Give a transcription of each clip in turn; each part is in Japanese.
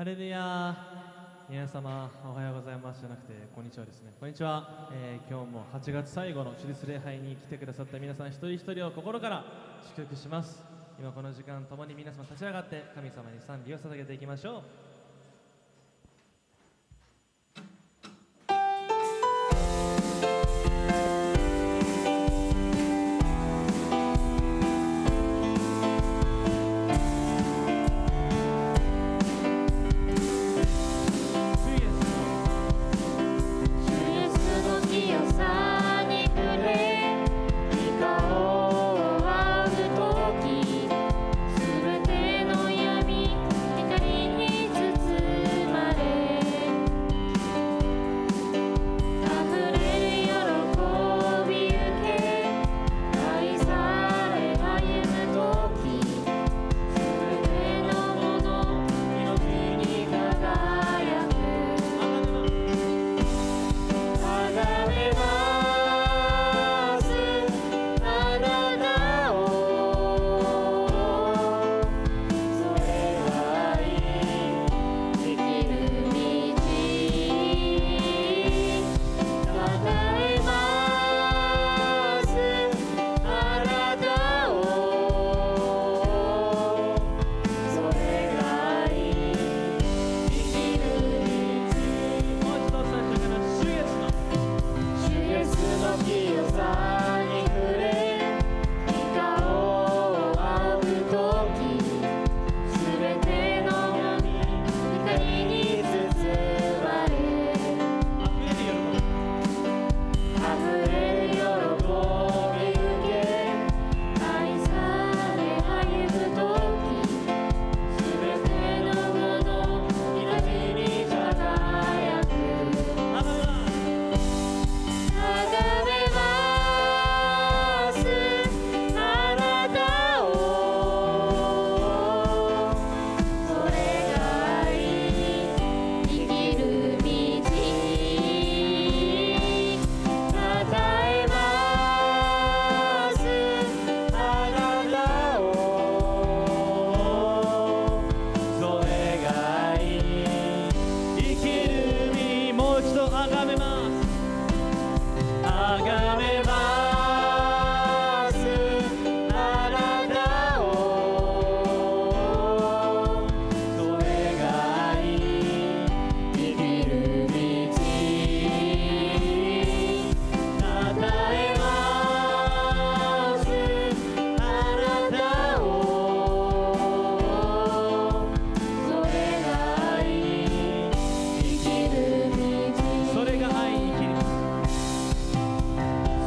ハレルヤ。皆様おはようございますじゃなくてこんにちはですね。こんにちは。今日も8月最後の主日礼拝に来てくださった皆さん一人一人を心から祝福します。今この時間共に皆様立ち上がって神様に賛美を捧げていきましょう。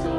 そ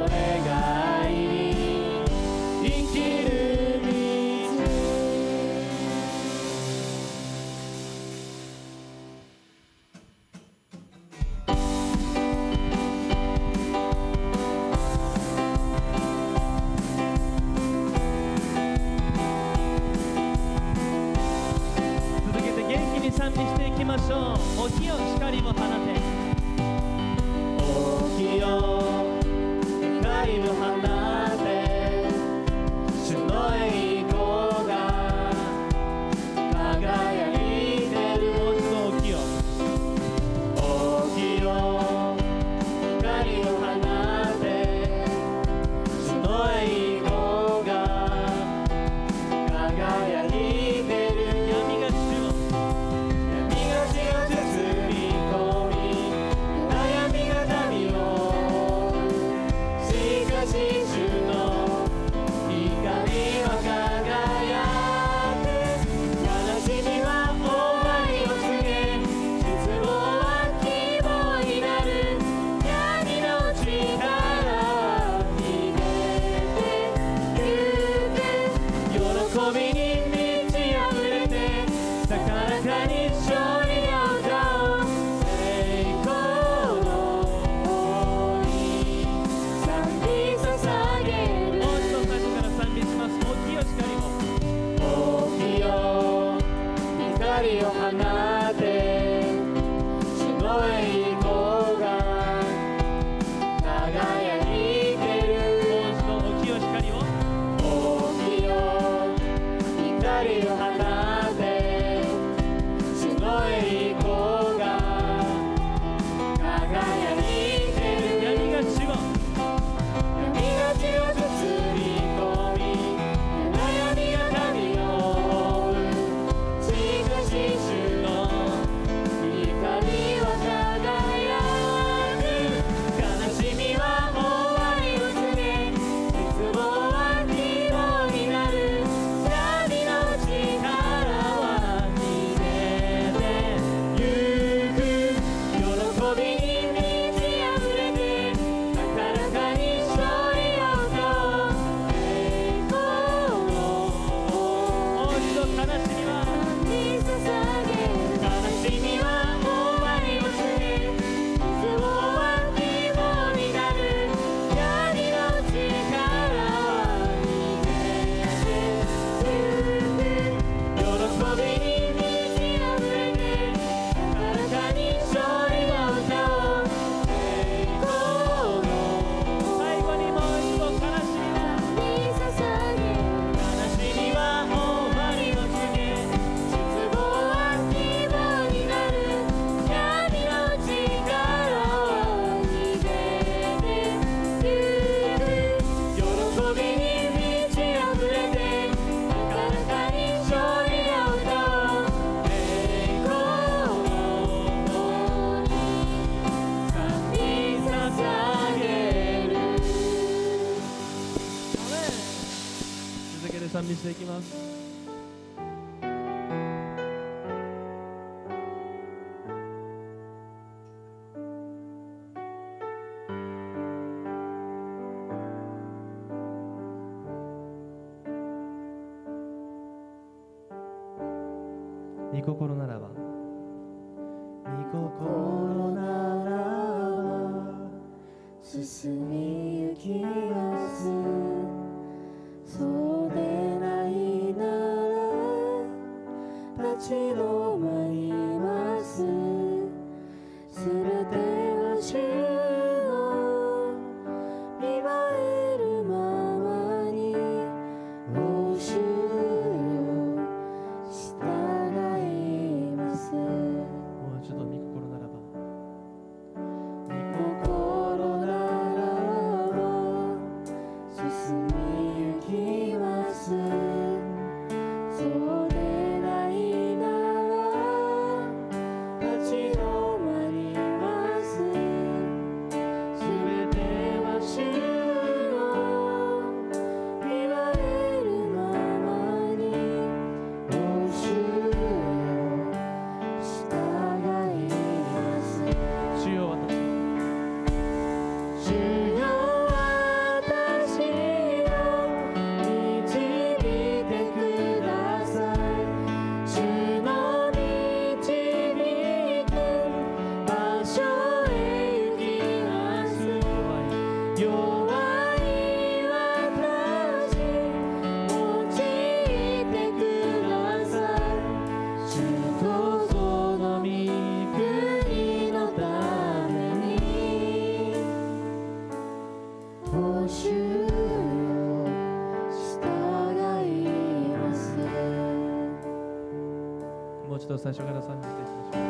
賛美していきます。御心ならば、御心ならば進みゆきます。そうでないなら立ち止まります。すべては主を見舞えるままに、お主よ従います。もう一度御心ならば、御心ならば進みゆきます。そうでないなら立ち止まります。すべては主を見舞えるままに、お主よ従います。主よ私主よ私を導いてください。主の導く場所へ行きます。弱い私用いてください。主とその御国のために、お主よ従います。もう一度最初から賛美していきましょう。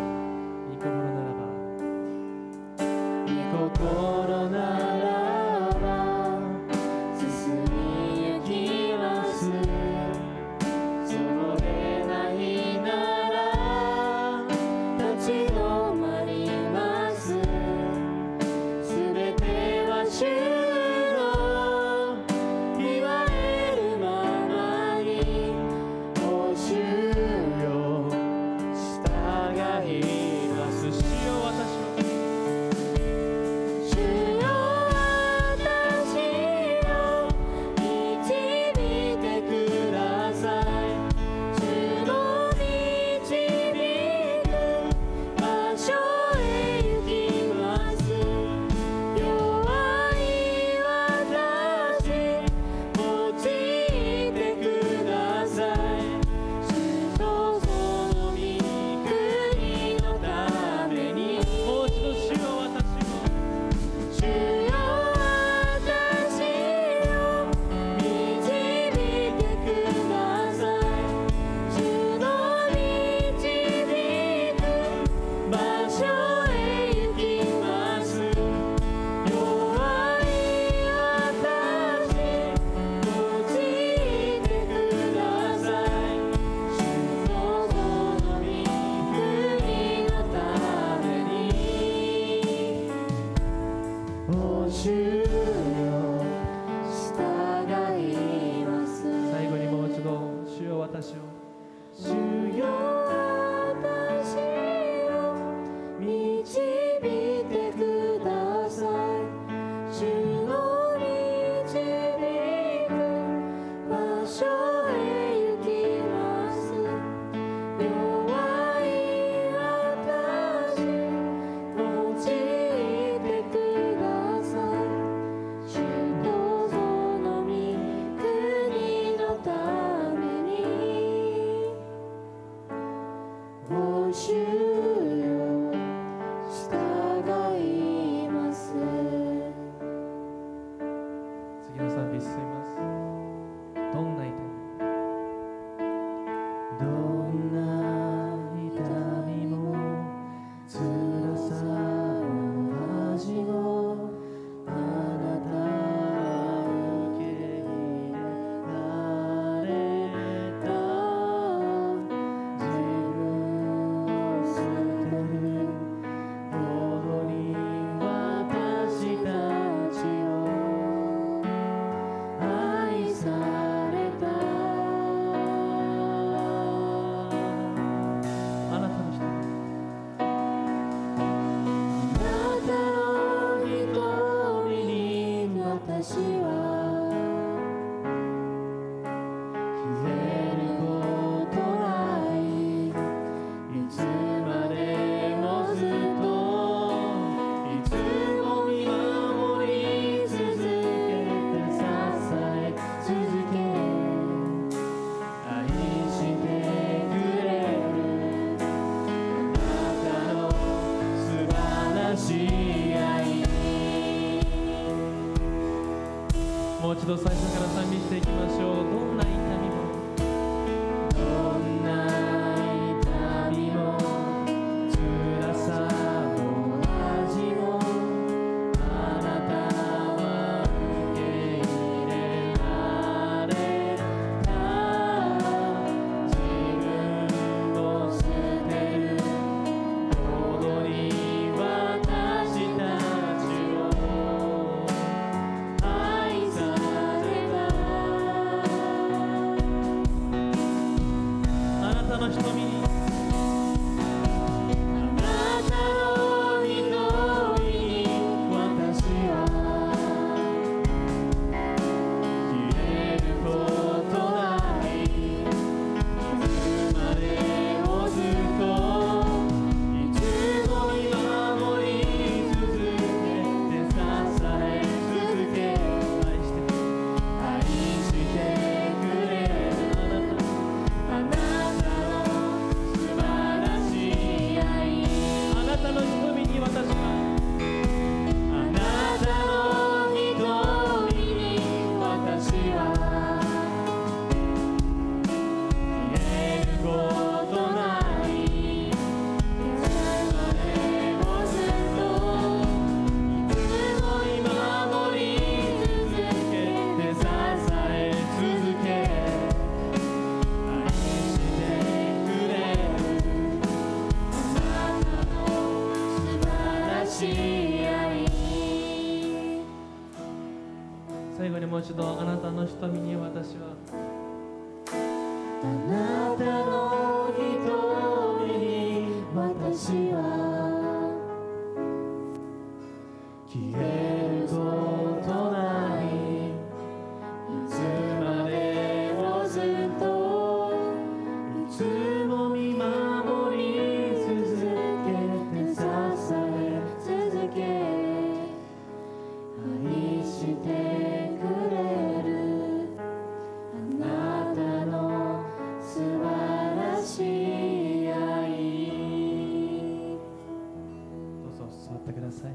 御心ならば、御心ならば進みゆきます。そうでないなら立ち止まります。すべては主を見舞えるままに、お主よ従います。主よ私は主よ私を導いてください。主の導く場所へ行きます。弱い私用いてください。主とその御国のために、もう一度主よ私を主よ私を導いてください。主の導く場所へ行きます。弱い私用いてください。主とその御国のために、お主よ従います。最後にもう一度主よ私を主よ私を導いてください。主の導く場所へ行きます。弱い私用いてください。私は消えることない、いつまでもずっといつも見守り続けて支え続け愛してくれるあなたの素晴らしい愛。もう一度最初から賛美していきましょう。どんな痛みもどんな痛みも辛さも味もあなたは受け入れられた。自分を捨てるほどに私たちを愛された。あなたの瞳にあなたの瞳に私は消えることない、いつまでもずっといつも見守り続けて支え続け愛してくれるあなたの素晴らしい愛。あなたの瞳に私はあなたの瞳に私は消えることない、いつまでもずっといつも見守り続けて支え続け愛してくれるあなたの素晴らしい愛。最後にもう一度あなたの瞳に私はあなたの瞳に私は消えることない、いつまでもずっといつも見守り続けて支え続け愛してくれるあなたの素晴らしい愛。どうぞ座ってください。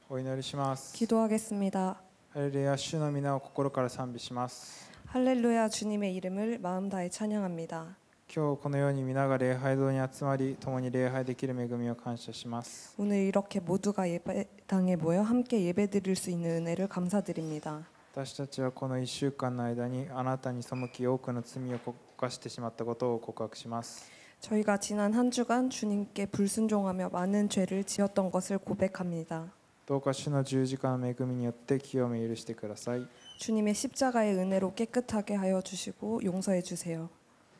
お祈りします。 기도하겠습니다. ハレルヤ、主の皆を心から賛美します。 할렐루야 주님의 이름을 마음 다해 찬양합니다. 今日このように皆が礼拝堂に集まり、共に礼拝できる恵みを感謝します。 오늘 이렇게 모두가 예배당에 모여 함께 예배드릴 수 있는 은혜를 감사드립니다. 私たちはこの1週間の間にあなたに背き多くの罪を犯してしまったことを告白します。 저희가 지난 한 주간 주님께 불순종하며 많은 죄를 지었던 것을 고백합니다. どうか主の十字架の恵みによって清め許してください。 주님의 십자가의 은혜로 깨끗하게 하여 주시고 용서해 주세요.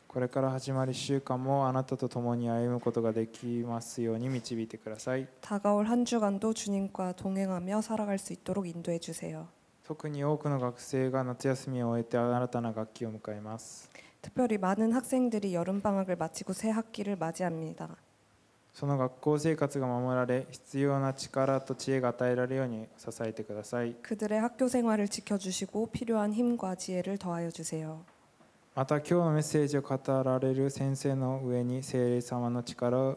これから始まる1週間もあなたと共に歩むことができますように導いてください。 다가올 한 주간도 주님과 동행하며 살아갈 수 있도록 인도해 주세요. 特に多くの学生が夏休みを終えて新たな学期を迎えます。 특별히 많은 학생들이 여름방학을 마치고 새 학기를 맞이합니다. その学校生活が守られ、必要な力と知恵が与えられるように支えてください。 그들의 학교 생활을 지켜주시고 필요한 힘과 지혜를 더하여 주세요. また今日のメッセージを語られる先生の上に聖霊様の力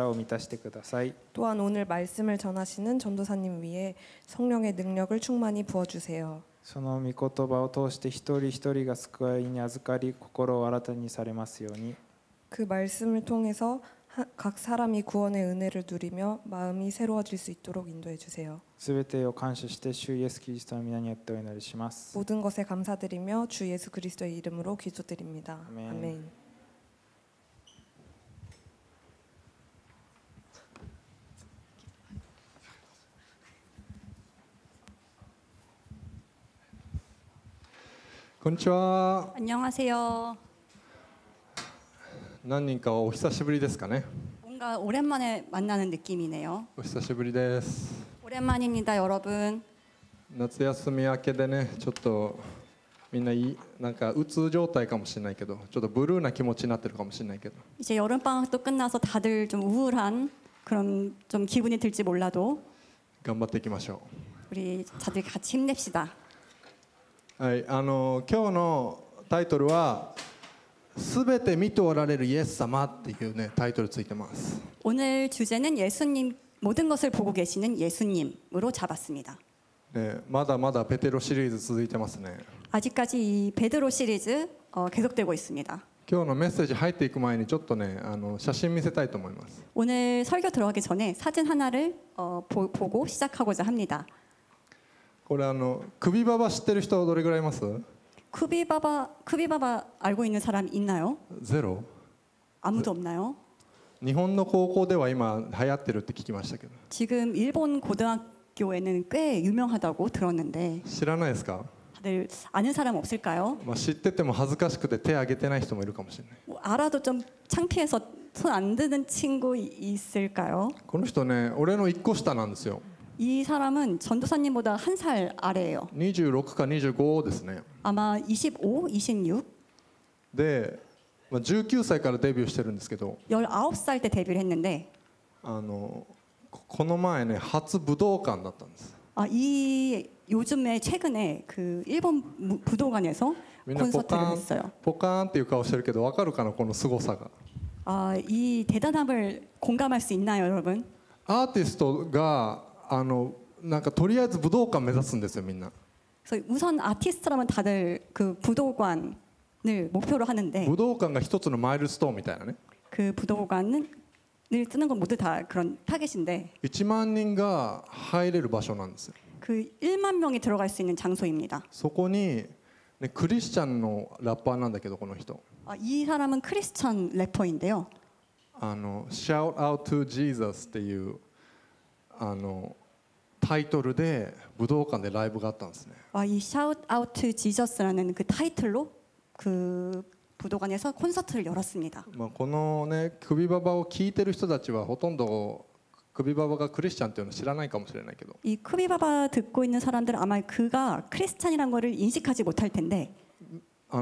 を満たしてください。 또한 오늘 말씀을 전하시는 전도사님 위에 성령의 능력을 충만히 부어주세요. その御言葉を通して一人一人が救いに預かり、心を新たにされますように。 그 말씀을 통해서 각 사람이 구원의 은혜를 누리며 마음이 새로워질 수 있도록 인도해 주세요. すべてを感謝して主イエスキリストの皆によってお祈りします。 모든 것에 감사드리며 주 예수 그리스도의 이름으로 기도드립니다. 아멘. 아멘. こんにちは。 안녕하세요. 何人かはお久しぶりですかね。 뭔가 오랜만에 만나는 느낌이네요. お久しぶりです。 오랜만입니다, 여러분. 夏休み明けでね、ちょっとみんなんかうつ状態かもしれないけど、ちょっとブルーな気持ちになってるかもしれないけど、 이제 여름방학도 끝나서 다들 좀 우울한 그런 좀 기분이 들지 몰라도 頑張っていきましょ 우리 다들 같이 힘냅시다. う。はい、今日のタイトルはすべて見ておられるイエス様っていうねタイトルついてます。 오늘 주제는 예수님, 모든 것을 보고 계시는 예수님으로 잡았습니다. ね、まだまだペテロシリーズ続いてますね。 아직까지 이 베드로 시리즈 계속되고 있습니다. 今日のメッセージ入っていく前にちょっとね写真見せたいと思います。 오늘 설교 들어가기 전에 사진 하나를 보고 시작하고자 합니다. これ首ババ知ってる人どれぐらいいます？ 쿠비바바 알고 있는 사람 있나요? ゼロ？ 아무도 없나요? 日本の高校では今流行ってるって聞きましたけど、 지금 일본 고등학교에는 꽤 유명하다고 들었는데 知らないですか？ 다들 아는 사람 없을까요? 知ってても恥ずかしくて手挙げてない人もいるかもしれない。 뭐 알아도 좀 창피해서 손 안 드는 친구 있을까요? この人ね、俺の1個下なんですよ。 이 사람은 전도사님보다 한 살 아래예요. 26か25ですね。 아마 25, 26? で、19歳からデビューしてるんですけど、 19살 때 데뷔를 했는데 この前ね初武道館だったんです。 이 요즘에 최근에 그 일본武道館에서 みんなポ 콘서트를 カーン 했어요. ポカーンっていう顔してるけど分かるかなこの凄さが。 이 대단함을 공감할 수 있나요, 여러분? アーティストがなんかとりあえず武道館目指すんですよみんな。 그래서 우선 아티스트라면 다들 그武道館을 목표로 하는데 武道館が一つのマイルストーンみたいなね。 그武道館을 뜨는 건 모두 다 그런 타겟인데 1万人が入れる場所なんですよ。 그 1만 명이 들어갈 수 있는 장소입니다. そこに、ね、クリスチャンのラッパーなんだけどこの人。 이 사람은 크리스천 래퍼인데요. Shout Out to Jesus っていうタイトルで武道館でライブがあったんですね。 이 Shout Out to Jesus라는 그 타이틀로 그武道館에서 콘서트를 열었습니다. このね首ババを聞いてる人たちはほとんど首ババがクリスチャンっていうのを知らないかもしれないけど、 이 쿠비바바 듣고 있는 사람들은 아마 그가 크리스찬이란 거를 인식하지 못할 텐데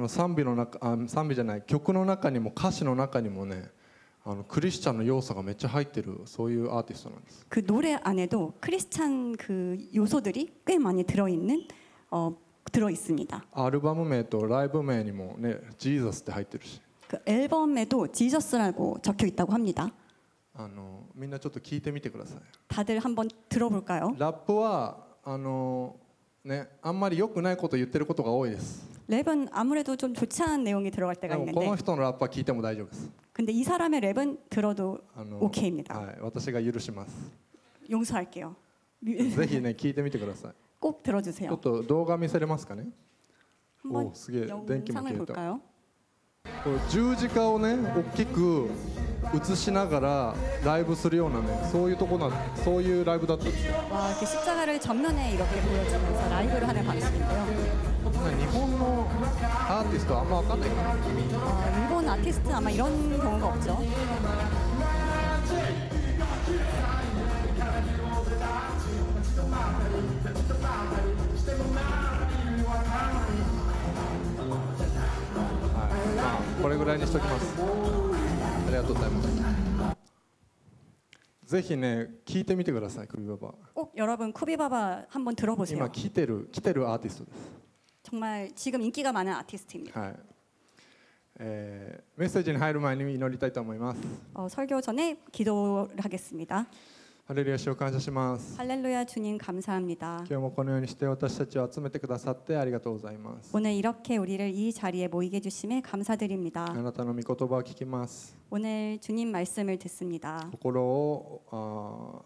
賛美の中賛美じゃない曲の中にも歌詞の中にもねクリスチャンの要素がめっちゃ入ってるそういうアーティストなんです。 그 노래 안에도 크리스찬 그 요소들이 꽤 많이 들어 있습니다. アルバム名とライブ名にもね Jesus って入ってるし、 그 앨범에도 지저스라고 적혀 있다고 합니다. みんなちょっと聞いてみてください。 다들 한번 들어볼까요? ラップはねあんまり良くないこと言ってることが多いです。 랩은 아무래도 좀 좋지 않은 내용이 들어갈 で 때가 もこ 있는데 の人のラップは聞いても大丈夫です。 근데 이 사람의 랩은 들어도 오케이입니다. はい、私が許します。 용서할게요. ぜひね聞いてみてください。 꼭 ちょっ 들어주세요. と動画見せれますかね。 한번 おすげえ電気も 영상을 消えた。 볼까요? こう十字架をね大きく映しながらライブするようなねそういうライブだったんですよ。 와, 이렇게 십자가를 전면에 이렇게 보여주면서 라이브를 하는 방식인데요. 日本のアーティストはあんま分かんないかな。 일본 아티스트는 아마 이런 경우가 없죠. これぐらいにしときます。ありがとうございます。ぜひね聞いてみてください。クビババ。 꼭 여러분 쿠비바바 한번 今 들어보세요. 来てるアーティストです。 정말 지금 인기가 많은 아티스트입니다. はい。メッセージに入る前に祈りたいと思います。 설교 전에 기도를 하겠습니다. ハレルヤ主を感謝します。 할렐루야 주님 감사합니다. 今日もこのようにして私たちを集めてくださってありがとうございます。 오늘 이렇게 우리를 이 자리에 모이게 해주심에 あ 감사드립니다. なたの御言葉を聞きます。 오늘 주님 말씀을 듣습니다. 心を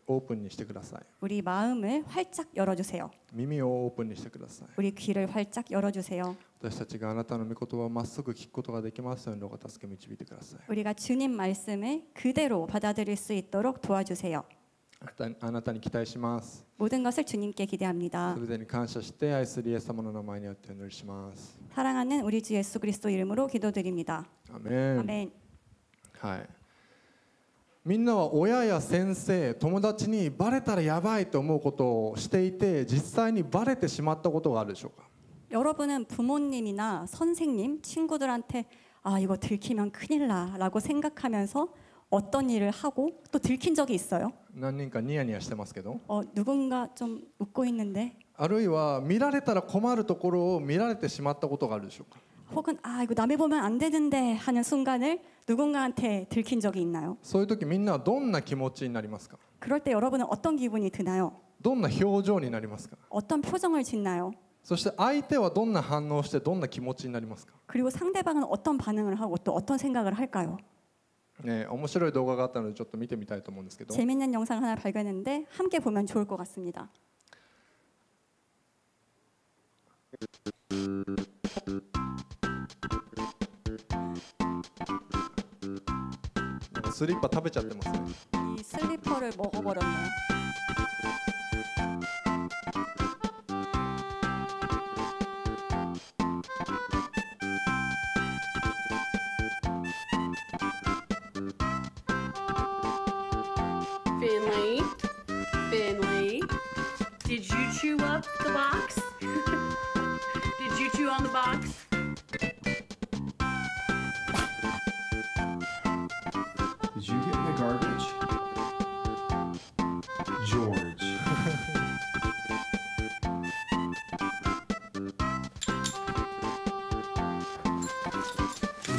オープンにしてください。 우리 마음을 활짝 열어주세요. 耳をオープンにしてください。 우리 귀를 활짝 열어주세요. 私たちがあなたの御言葉をまっすぐ聞くことができますようにどうか助け導いてください。 우리가 주님 말씀을 그대로 받아들일 수 있도록 도와주세요. あなたに期待します。 모든 것을 주님께 기대합니다. すべてに感謝して愛するイエス様の名前によってお祈りします。 사랑하는 우리 주 예수 그리스도 이름으로 기도드립니다. アメン。 아멘. はい。みんなは親や先生、友達にバレたらやばいと思うことをしていて、実際にバレてしまったことがあるでしょうか。 여러분은 부모님이나 선생님, 친구들한테 아 이거 들키면 큰일 나라고 생각하면서 어떤 일을 하고 또 들킨 적이 있어요? 何人かニヤニヤしてますけど、 누군가 좀 웃고 있는데 あるいは見られたら困るところを見られてしまったことがあるでしょうか。 혹은 아 이거 남의 보면 안 되는데 하는 순간을 누군가한테 들킨 적이 있나요? そういう時みんなはどんな気持ちになりますか。 그럴 때 여러분은 어떤 기분이 드나요? どんな表情になりますか。 어떤 표정을 짓나요? そして相手はどんな反応をしてどんな気持ちになりますか。 그리고 상대방은 어떤 반응을 하고 또 어떤 생각을 할까요? ね、面白い動画があったのでちょっと見てみたいと思うんですけど、 재밌는 영상 하나 발견했는데 함께 보면 좋을 것 같습니다. なんかスリッパ食べちゃってますね。 이 슬리퍼를 먹어버렸네요. Finley, Finley, did you chew up the box? Did you chew on the box? Did you get my garbage? George.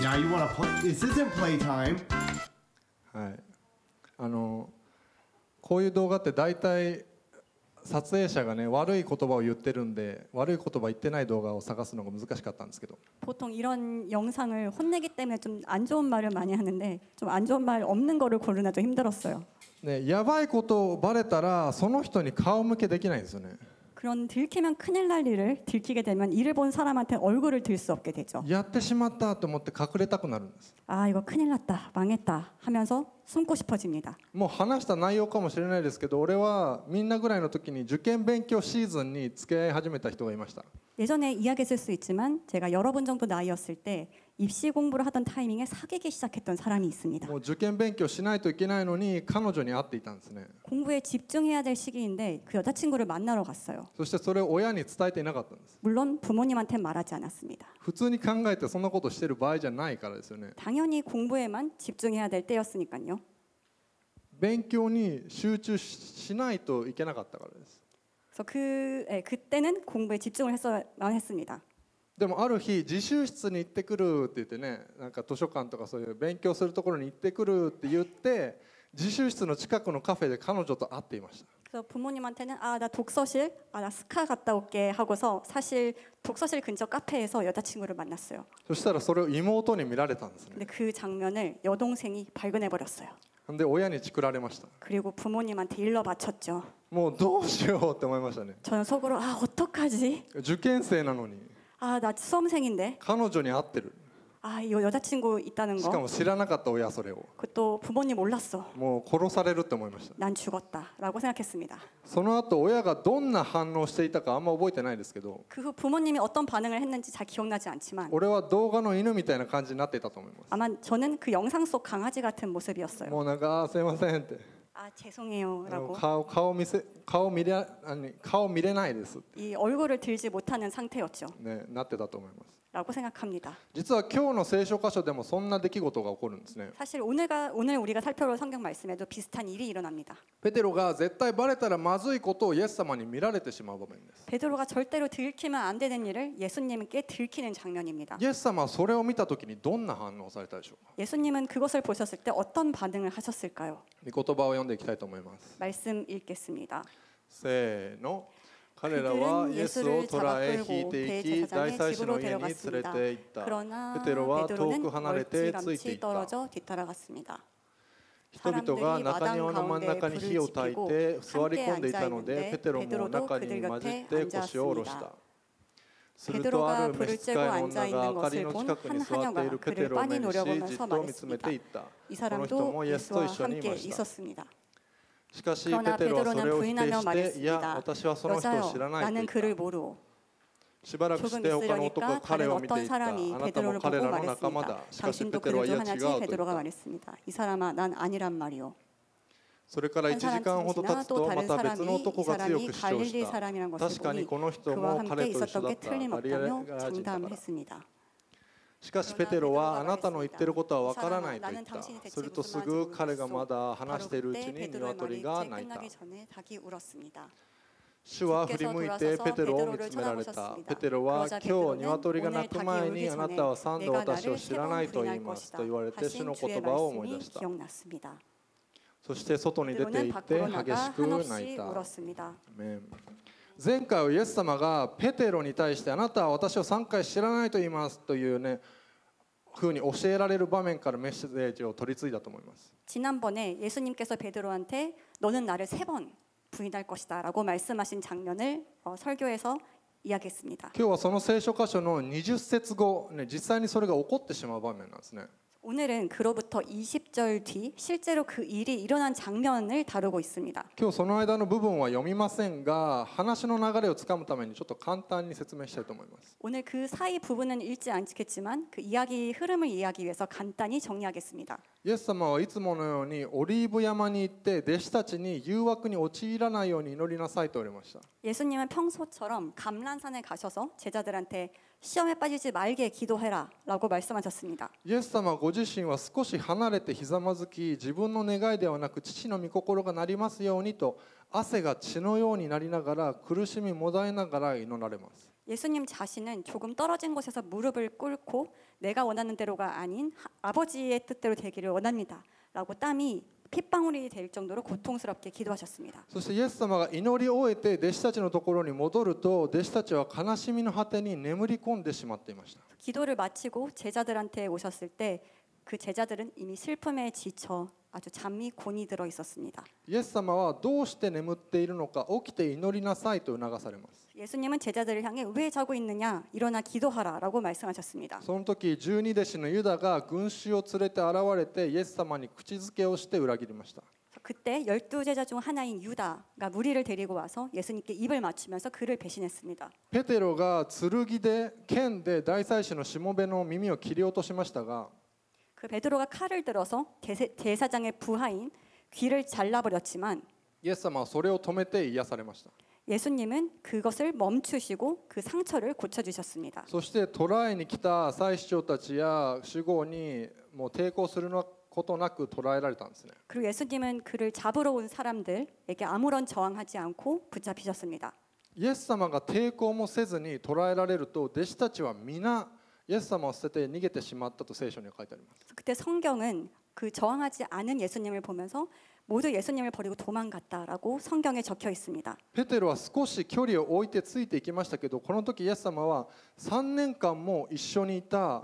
Now you want to play? This isn't playtime. はい。こういう動画って大体撮影者がね悪い言葉を言ってるんで悪い言葉言ってない動画を探すのが難しかったんですけど、 보통 이런 영상을 혼내기 때문에 좀 안 좋은 말을 많이 하는데 좀 안 좋은 말 없는 거를 고르나 좀 힘들었어요. ね、やばいことをバレたらその人に顔向けできないんですよね。 그런 들키면 큰일 날 일을 들키게 되면 이를 본 사람한테 얼굴을 들 수 없게 되죠. やってしまったと思って隠れたくなるんです。 아 이거 큰일 났다, 망했다 하면서 숨고 싶어집니다. もう話した内容かもしれないですけど、俺はみんなぐらいの時に受験勉強シーズンに付き合い始めた人がいました。 예전에 이야기했을 수 있지만 제가 여러분 정도 나이였을 때 입시 공부를 하던 타이밍에 사귀기 시작했던 사람이 있습니다. もう受験勉強しないといけないのに彼女に会っていたんですね。 공부에 집중해야 될 시기인데 그 여자친구를 만나러 갔어요. そしてそれを親に伝えていなかったんです。 물론 부모님한테 말하지 않았습니다. 普通に考えてそんなことしてる場合じゃないからですよね。 당연히 공부에만 집중해야 될 때였으니까요. 勉強に集中しないといけなかったからです。 그래서 그때는 공부에 집중을 했어야만 했습니다. でもある日自習室に行ってくるって言ってね、なんか図書館とかそういう勉強するところに行ってくるって言って自習室の近くのカフェで彼女と会っていました。 그래서 부모님한테는 아 나 독서실, 나 스카 갔다 올게 하고서 사실 독서실 근처 카페에서 여자친구를 만났어요. そしたらそれを妹に見られたんですね。 근데 그 장면을 여동생이 발견해 버렸어요. で親にチクられました。 그리고 부모님한테 일러 바쳤죠. もうどうしようって思いましたね。 저는 속으로 아 어떡하지? 受験生なのに 아 나 수험생인데 彼女に会ってる。 아 이 여자친구 있다는 しか 거 も知らなかった親それを。 그것도 부모님 몰랐어. もう殺されるって思いました。 난 죽었다라고 생각했습니다. その後親がどんな反応していたかあんま覚えてないですけど、 그 후 부모님이 어떤 반응을 했는지 잘 기억나지 않지만 俺は動画の犬みたいな感じになっていたと思います。 아마 저는 그 영상 속 강아지 같은 모습이었어요. もうなんかすいませんって 아 죄송해요라고 顔見れないですっ 이 얼굴을 들지 못하는 상태였죠. て、ね、なってたと思います。 라고 생각합니다. 実は今日の聖書箇所でもそんな出来事が起こるんですね。 사실 오늘 우리가 살펴볼 성경 말씀에도 비슷한 일이 일어납니다. ペテロが絶対バレたらまずいことをイエス様に見られてしまう場面です。 베드로가 절대로 들키면 안 되는 일을 예수님께 들키는 장면입니다. イエス様はそれを見たときにどんな反応をされたでしょうか。 예수님은 그것을 보셨을 때 어떤 반응을 하셨을까요? 御言葉を読んでいきたいと思います。 말씀 읽겠습니다. せーの。彼らはイエスを捕らえ引いていき大祭司の家に連れて行った。 그러나 ペテロは遠く 베드로는 離れてついてい 멀찌감치 った 떨어져 뒤따라갔습니다. 人々が中庭の真ん中に火を焚いて座り込んでいたのでペテロも中に混じって腰を下ろした。するとある召使いの女が明かりの近くに座っているペテロを目にしじっと見つめていった。 이 この人 사람도 もイエスと 예수와 一緒にい 함께 ました。 있었습니다. しかしペテロはそれを否定して、いや、私はその人を知らないと言った。しばらくして他の男が彼を見ていった。あなたも彼らの仲間だ。しかしペテロはいや違うと言った。それから1時間ほど経つとまた別の男が強く主張した。確かにこの人も彼と一緒だった。ガリラヤ人だから。しかしペテロはあなたの言っていることはわからないと言った。するとすぐ彼がまだ話しているうちに鶏が鳴いた。主は振り向いてペテロを見つめられた。ペテロは今日鶏が鳴く前にあなたは3度私を知らないと言いますと言われて主の言葉を思い出した。そして外に出て行って激しく泣いた。前回はイエス様がペテロに対してあなたは私を3回知らないと言いますというねふうに教えられる場面からメッセージを取り継いだと思います。지난번에 예수님께서 베드로한테 너는 나를 3번 부인할 것이다라고 말씀하신 장면을 설교에서 이야기했습니다. 今日はその聖書箇所の20節後、ね、実際にそれが起こってしまう場面なんですね。 오늘은 그로부터 20절 뒤 실제로 그 일이 일어난 장면을 다루고 있습니다. 今日その間の部分は読みませんが、話の流れをつかむためにちょっと簡単に説明したいと思います。 오늘 그 사이 부분은 읽지 않겠지만 그 이야기 흐름을 이해하기 위해서 간단히 정리하겠습니다. イエス様はいつものようにオリーブ山に行って弟子たちに誘惑に陥らないように祈りなさいと言われました。 예수님은 평소처럼 감람산에 가셔서 제자들한테 시험에 빠지지 말게 기도해라라고 말씀하셨습니다. イエス様ご自身は少し離れてひざまずき、自分の願いではなく父の御心がなりますようにと汗が血のようになりながら苦しみもだえながら祈られます。 예수님 자신은 조금 떨어진 곳에서 무릎을 꿇고 내가 원하는 대로가 아닌 아버지의 뜻대로 되기를 원합니다라고 땀이 핏방울이 될 정도로 고통스럽게 기도하셨습니다. そしてイエス様が祈り終えて弟子たちのところに戻ると、弟子たちは悲しみの果てに眠り込んでしまっていました。 기도를 마치고 제자들한테 오셨을 때 그 제자들은 이미 슬픔에 지쳐 아주 잠이 곤히 들어 있었습니다. イエス様はどうして眠っているのか、起きて祈りなさいと促されます。 예수님은 제자들을 향해 왜 자고 있느냐 일어나 기도하라라고 말씀하셨습니다. その時12弟子のユダが群衆を連れて現れてイエス様に口づけをして裏切りました。 그때 12제자 중 하나인 유다가 무리를 데리고 와서 예수님께 입을 맞추면서 그를 배신했습니다. ペテロが剣で剣で大祭司のしもべの耳を切り落としましたが、 그 베드로가 칼을 들어서 대사장의 부하인 귀를 잘라버렸지만 イエス様はそれを止めて癒されました。 예수님은 그것을 멈추시고 그 상처를 고쳐주셨습니다. そして捕らえに来た祭司長たちや守護にもう抵抗することなく捕らえられたんですね。 그리고 예수님은 그를 잡으러 온 사람들에게 아무런 저항하지 않고 붙잡히셨습니다. イエス様が抵抗もせずに捕らえられると、弟子たちは皆イエス様を捨てて逃げてしまったと聖書には書いてあります。 그때 성경은 그 저항하지 않은 예수님을 보면서 모두 예수님을 버리고 도망갔다라고 성경에 적혀 있습니다. ペテロは少し距離を置いてついていきましたけど、この時イエス様は3年間も一緒にいた、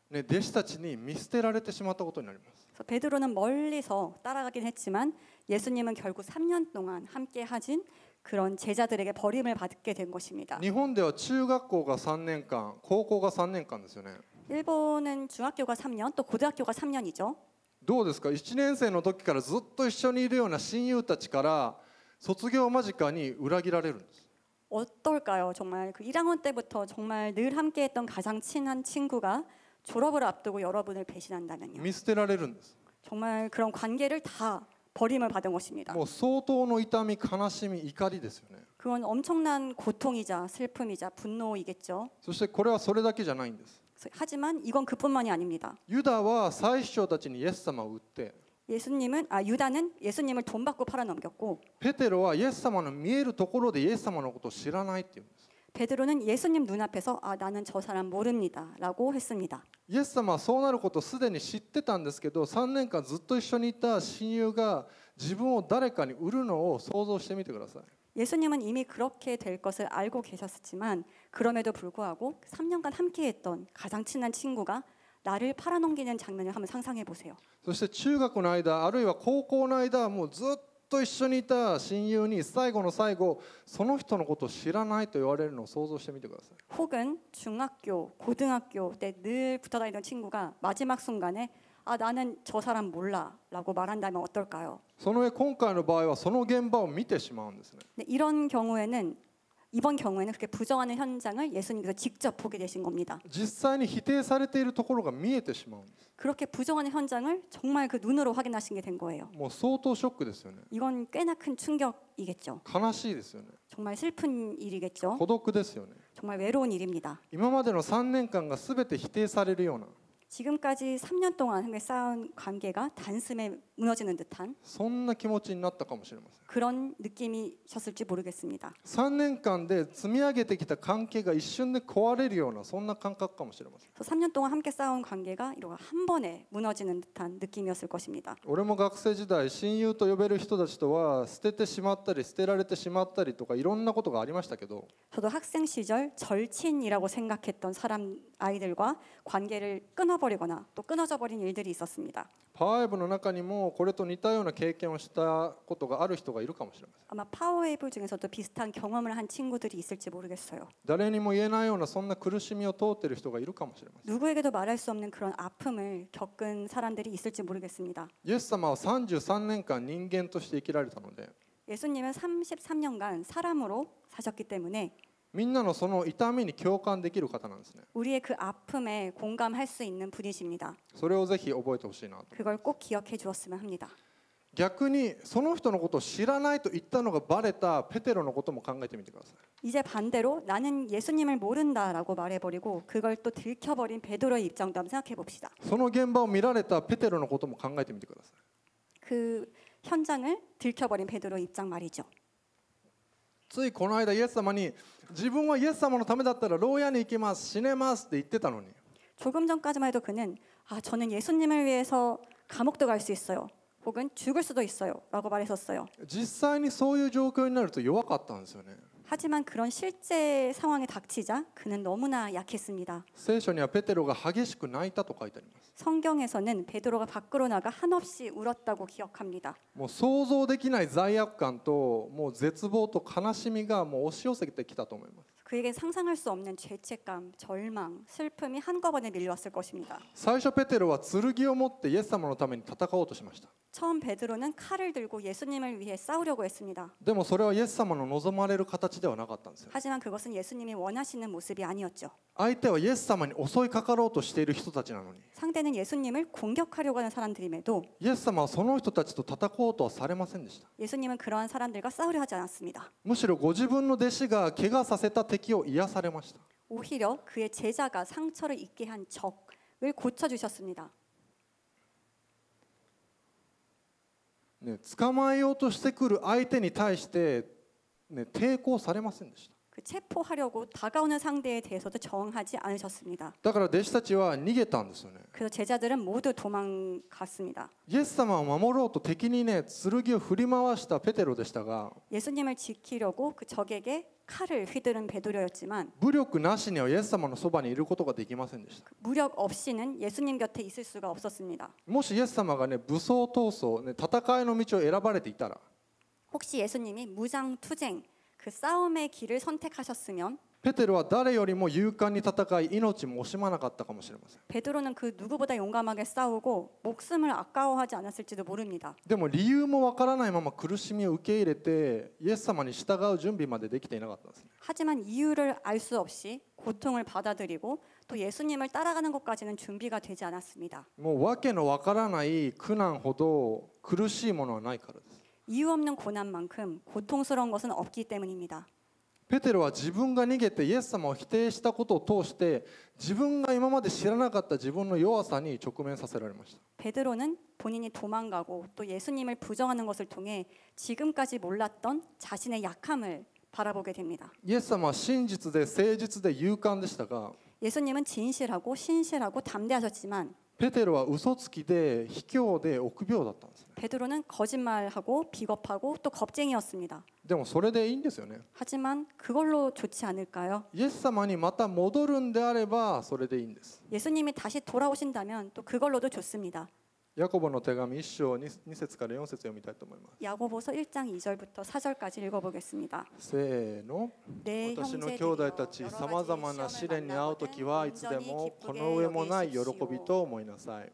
ね、弟子たちに見捨てられてしまったことになります。 그래서 베드로는 멀리서 따라가긴 했지만 예수님은 결국 3년 동안 함께 하신 그런 제자들에게 버림을 받게 된 것입니다. 日本では中学校が3年間、高校が3年間ですよね。 일본은 중학교가 3년, 또 고등학교가 3년이죠. どうですか、1年生の時からずっと一緒にいるような親友たちから卒業間近に裏切られるんです。 어떨까요? 정말 그 1학년 때부터 정말 늘 함께했던 가장 친한 친구가 졸업을 앞두고 여러분을 배신한다면요. 見捨てられるんです。 정말 그런 관계를 다 버림을 받은 것입니다. もう相当の痛み、悲しみ、怒りですよね。 그건 엄청난 고통이자 슬픔이자 분노이겠죠. そしてこれはそれだけじゃないんです。 하지만 이건 그뿐만이 아닙니다. ユダは祭司長たちにイエス様を売って、 유다는 예수님을 돈 받고 팔아넘겼고, ペテロはイエス様の見えるところでイエス様のことを知らないって言うんです。 베드로는 예수님 눈앞에서 나는 저 사람 모릅니다라고 했습니다. イエス様はそうなることをすでに知ってたんですけど、3年間ずっと一緒にいた親友が自分を誰かに売るのを想像してみてください。 예수님은 이미 그렇게 될 것을 알고 계셨지만 그럼에도 불구하고 3년간 함께했던 가장 친한 친구가 나를 팔아넘기는 장면을 한번 상상해 보세요. そして中学の間、あるいは高校の間、もうずっと一緒にいた親友に最後の最後、その人のことを知らないと言われるのを想像してみてください。 혹은 중학교, 고등학교 때 늘 붙어 다니던 친구가 마지막 순간에 아, 나는 저 사람 몰라라고 말한다면 어떨까요? その上今回の場合はその現場を見てしまうんですね。 네, 이번 경우에는 그렇게 부정하는 현장을 예수님께서 직접 보게 되신 겁니다. 実際に否定されているところが見えてしまうんです。 그렇게 부정하는 현장을 정말 그 눈으로 확인하신 게 된 거예요. もう相当ショックですよね。 이건 꽤나 큰 충격이겠죠. 悲しいですよね。 정말 슬픈 일이겠죠. 孤独ですよね。 정말 외로운 일입니다. 今までの3年間が全て否定されるような 지금까지 3년 동안 함께 쌓은 관계가 단숨에 무너지는 듯한 そんな気持ちになったかもしれません。 그런 느낌이셨을지 모르겠습니다. 3年間で積み上げてきた関係が一瞬で壊れるようなそんな感覚かもしれません。 3년 동안 함께 쌓아온 관계가 이렇게 한 번에 무너지는 듯한 느낌이었을 것입니다. 俺も学生時代親友と呼べる人たちとは捨ててしまったり捨てられてしまったりとかいろんなことがありましたけど 저도 학생 시절 절친이라고 생각했던 아이들과 관계를 끊어버리거나 또 끊어져 버린 일들이 있었습니다. パワーウェブの中にもこれと似たような経験をしたことがある人がいるかもしれません。 아마 파워웨이브 중에서도 비슷한 경험을 한 친구들이 있을지 모르겠어요. 誰にも言えないようなそんな苦しみを通っている人がいるかもしれません。 누구에게도 말할 수 없는 그런 아픔을 겪은 사람들이 있을지 모르겠습니다. イエス様は33年間人間として生きられたので 예수님은 33년간 사람으로 사셨기 때문에 みんなのその痛みに共感できる方なんですね。 우리의 그 아픔에 공감할 수 있는 분이십니다. それをぜひ覚えてほしいなと。 그걸 꼭 기억해 주었으면 합니다. 逆にその人のことを知らないと言ったのがバレたペテロのことも考えてみてください。 이제 반대로 나는 예수님을 모른다라고 말해버리고 그걸 또 들켜버린 베드로의 입장도 한번 생각해 봅시다. その現場を見られたペテロのことも考えてみてください。 그 현장을 들켜버린 베드로의 입장 말이죠. ついこの間イエス様に自分はイエス様のためだったら牢屋に行きます死ねますって言ってたのに 조금 전까지만 해도 그는 저는 예수님을 위해서 감옥도 갈 수 있어요. 혹은 죽을 수도 있어요. 라고 말했었어요. 実際にそういう状況になると弱かったんですよね。 하지만 그런 실제 상황에 닥치자 그는 너무나 약했습니다. 聖書にはペテロが激しく泣いたと書いてあります。 성경에서는 베드로가 밖으로 나가 한없이 울었다고 기억합니다. もう想像できない罪悪感ともう絶望と悲しみがもう押し寄せてきたと思います。 그에게 상상할 수 없는 죄책감, 절망, 슬픔이 한꺼번에 밀려왔을 것입니다. 最初ペテロは剣を持ってイエス様のために戦おうとしました。 처음 베드로는 칼을 들고 예수님을 위해 싸우려고 했습니다. でもそれはイエス様の望まれる形ではなかったんですよ。 하지만 그것은 예수님이 원하시는 모습이 아니었죠. 相手はイエス様に襲いかかろうとしている人たちなのに 상대는 예수님을 공격하려고 하는 사람들임에도 イエス様はその人たちと戦おうとはされませんでした。 예수님은 그러한 사람들과 싸우려 하지 않았습니다. むしろご自分の弟子が怪我させた敵を癒されました。 오히려 그의 제자가 상처를 입게 한 적을 고쳐주셨습니다. ね、捕まえようとしてくる相手に対して、ね、抵抗されませんでした。 그 체포하려고 다가오는 상대에 대해서도 저항하지 않으셨습니다. だから弟子たちは逃げたんですよね。 그래서 제자들은 모두 도망갔습니다. イエス様を守ろうと敵にね剣を振り回したペテロでしたが 예수님을 지키려고 그 적에게 칼을 휘두른 베드로였지만 武力なしにはイエス様のそばにいることができませんでした。 무력 없이는 예수님 곁에 있을 수가 없었습니다. もしイエス様がね武装闘争、ね、戦いの道を選ばれていたら 혹시 예수님이 무장투쟁 그 싸움의 길을 선택하셨으면 ペテロは誰よりも勇敢に戦い命も惜しまなかったかもしれません。 베드로는 그 누구보다 용감하게 싸우고 목숨을 아까워하지 않았을지도 모릅니다. でも理由もわからないまま苦しみを受け入れてイエス様に従う準備までできていなかったんですね。 하지만 이유를 알 수 없이 고통을 받아들이고 또 예수님을 따라가는 것까지는 준비가 되지 않았습니다. もう訳のわからない苦難ほど苦しいものはないからです。 이유 없는 고난만큼 고통스러운 것은 없기 때문입니다. ペテロは自分が逃げてイエス様を否定したことを通して自分が今まで知らなかった自分の弱さに直面させられました。 베드로는 본인이 도망가고 또 예수님을 부정하는 것을 통해 지금까지 몰랐던 자신의 약함을 바라보게 됩니다. イエス様は真実で誠実で勇敢でしたが 예수님은 진실하고 신실하고 담대하셨지만 ペテロは嘘つきで卑怯で臆病だったんですね。 베드로는 거짓말하고 비겁하고 또 겁쟁이였습니다. でもそれでいいんですよね。 하지만 그걸로 좋지 않을까요? イエス様にまた戻るんであればそれでいいんです。 예수님이 다시 돌아오신다면 또 그걸로도 좋습니다. ヤコブの手紙1章 2節から4節読みたいと思います。 야고보서 1장 2절부터 4절까지 읽어보겠습니다. せーの。 내 私の兄弟たち、さまざまな試練に遭うときはいつでもこの上もない喜びと思いなさい。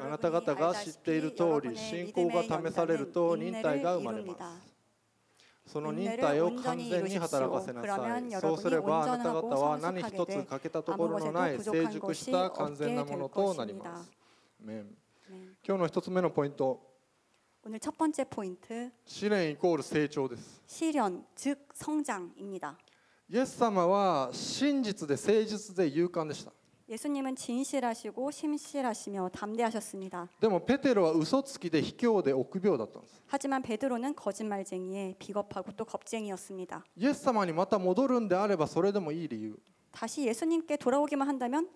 あなた方が知っている通り、信仰が試されると忍耐が生まれます。その忍耐を完全に働かせなさい。そうすればあなた方は何一つ欠けたところのない成熟した完全なものとなります。今日の一つ目のポイント、 오늘 첫 번째 포인트 試練イコール成長です。 시련 즉 성장입니다. イエス様は真実で誠実で勇敢でした。 예수님은 진실하시고 심실하시며 담대하셨습니다. でもペテロは嘘つきで卑怯で臆病だったんです。 하지만 베드로는 거짓말쟁이에 비겁하고 또 겁쟁이였습니다. イエス様にまた戻るんであればそれでもいい理由。 다시 예수님께 돌아오기만 한다면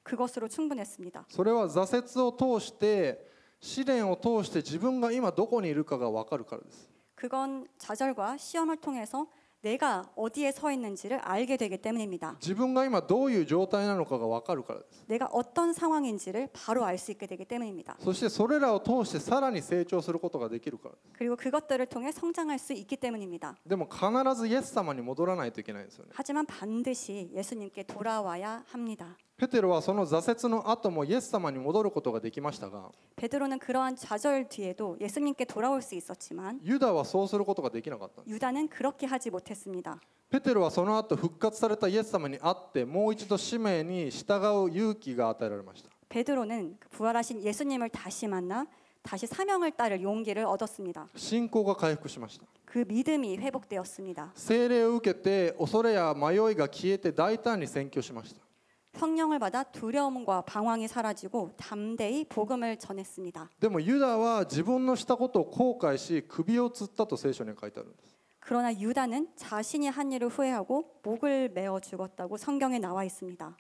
그것으로 충분했습니다. それは挫折を通して試練を通して自分が今どこにいるかが分かるからです。 그건 좌절과 시험을 통해서 내가 어디에 서 있는지를 알게 되기 때문입니다. 自分が今どういう状態なのかが分かるからです。 내가 어떤 상황인지를 바로 알 수 있게 되기 때문입니다. そしてそれらを通してさらに成長することができるからです。 그리고 그것들을 통해 성장할 수 있기 때문입니다. でも必ずイエス様に戻らないといけないんですよね。 하지만 반드시 예수님께 돌아와야 합니다. ペテロはその挫折の後もイエス様に戻ることができましたが、 베드로는 그러한 좌절 뒤에도 예수님께 돌아올 수 있었지만 ユダはそうすることができなかったんです。 유다는 그렇게 하지 못했습니다. ペテロはその後復活されたイエス様に会ってもう一度使命に従う勇気が与えられました。 베드로는 부활하신 예수님을 다시 만나 다시 사명을 따를 용기를 얻었습니다. 信仰が回復しました。 그 믿음이 회복되었습니다. 聖霊を受けて恐れや迷いが消えて大胆に宣教しました。 성령을 받아 두려움과 방황이 사라지고 담대히 복음을 전했습니다. でもユダは自分のしたことを後悔し首を吊ったと聖書に書いてあるんです。 그러나 유다는 자신이 한 일을 후회하고 목을 메어 죽었다고 성경에 나와 있습니다.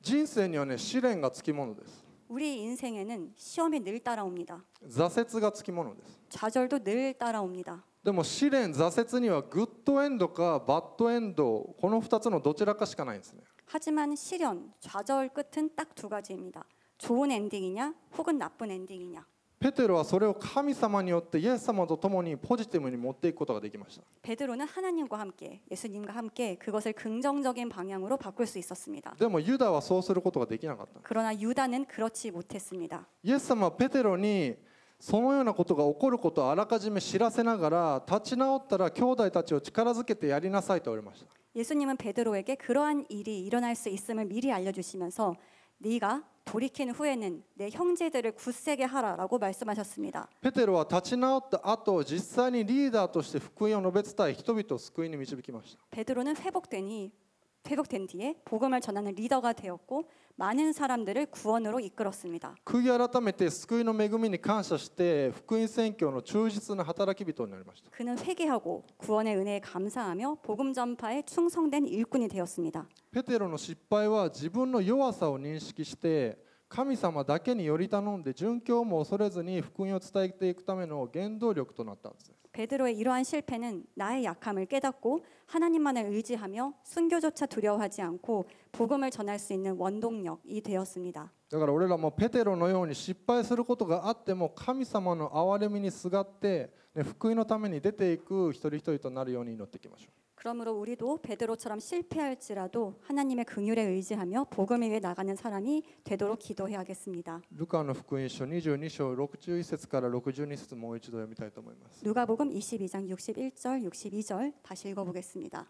人生にはね試練がつきものです。 우리 인생에는 시험이 늘 따라옵니다. 挫折がつきものです。 좌절도 늘 따라옵니다. でも試練挫折にはグッドエンドかバッドエンド、この2つのどちらかしかないんですね。 하지만 시련, 좌절 끝은 딱 두 가지입니다. 좋은 엔딩이냐 혹은 나쁜 엔딩이냐. ペテロはそれを神様によってイエス様と共にポジティブに持っていくことができました。 베드로는 하나님과 함께 예수님과 함께 그것을 긍정적인 방향으로 바꿀 수 있었습니다. でもユダはそうすることができなかった。 그러나 유다는 그렇지 못했습니다. イエス様はペテロにそのようなことが起こることをあらかじめ知らせながら立ち直ったら兄弟たちを力づけてやりなさいと言われました。 예수님은 베드로에게 그러한 일이 일어날 수 있음을 미리 알려주시면서 네가 돌이킨 후에는 내 형제들을 굳세게 하라라고 말씀하셨습니다. ペテロは立ち直った後、実際にリーダーとして福音を述べ伝え人々を救いに導きました。 베드로는 회복된 뒤에 복음을 전하는 리더가 되었고 많은 사람들을 구원으로 이끌었습니다. 悔い改めて救いの恵みに感謝して福音宣教の忠実な働き人になりました。 그는 회개하고 구원의 은혜에 감사하며 복음 전파에 충성된 일꾼이 되었습니다. ペテロの失敗は自分の弱さを認識して神様だけにより頼んで殉教も恐れずに福音を伝えていくための原動力となったんです。 베드로의 이러한 실패는 나의 약함을 깨닫고 하나님만을 의지하며 순교조차 두려워하지 않고 복음을 전할 수 있는 원동력이 되었습니다. だから俺らもペテロのように失敗することがあっても神様の憐れみにすがって、福音のために出ていく一人一人となるように祈っていきましょう。 그러므로 우리도 베드로처럼 실패할지라도 하나님의 긍휼에 의지하며 복음 위에 나가는 사람이 되도록 기도해야겠습니다. ルカの福音書22章61節から62節もう一度読みたいと思います。 누가복음 22장 61절 62절 다시 읽어보겠습니다.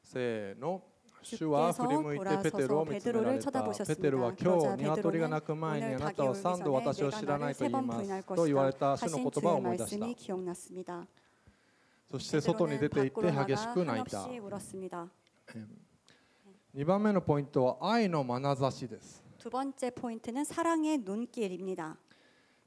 せーの。主は振り向いてペテロを見つめられた。ペテロは今日鶏が鳴く前にあなたは3度私を知らないと言いますと言われた主の言葉を思い出した。そして外に出て行って激しく泣いた。2番目のポイントは愛の眼差しです。 두 번째 포인트는 사랑의 눈길입니다.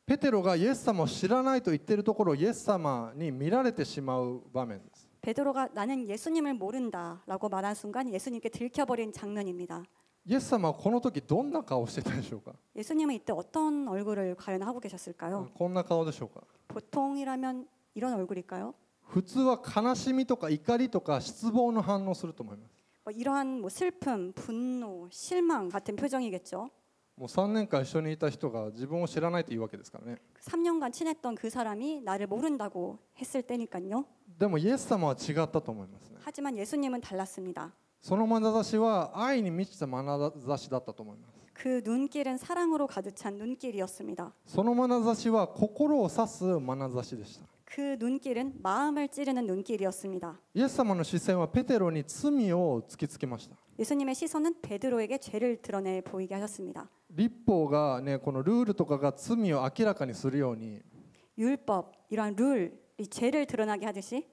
ペテロがイエス様を知らないと言っているところをイエス様に見られてしまう場面です。 베드로가 나는 예수님을 모른다라고 말한 순간 예수님께 들켜버린 장면입니다. イエス様はこの時どんな顔をしていたでしょうか。 예수님은 이때 어떤 얼굴을 과연 하고 계셨을까요? こんな顔でしょうか。 보통이라면 이런 얼굴일까요? 普通は悲しみとか怒りとか失望の反応すると思います。 이러한 슬픔, 분노, 실망 같은 표정이겠죠. もう3年間一緒にいた人が自分を知らないというわけですからね。 3년간 친했던 그 사람이 나를 모른다고 했을 때니까요. でもイエス様は違ったと思いますね。 하지만 예수님은 달랐습니다. その眼差しは愛に満ちた眼差しだったと思います。그 눈길은 사랑으로 가득 찬 눈길이었습니다. その眼差しは心を指す眼差しでした。 그 눈길은 마음을 찌르는 눈길이었습니다. イエス様の視線はペテロに罪を突きつけました。 예수님의 시선은 베드로에게 죄를 드러내 보이게 하셨습니다. 律法がね、このルールとかが罪を明らかにするように、 율법, 이러한 룰, 이 죄를 드러나게 하듯이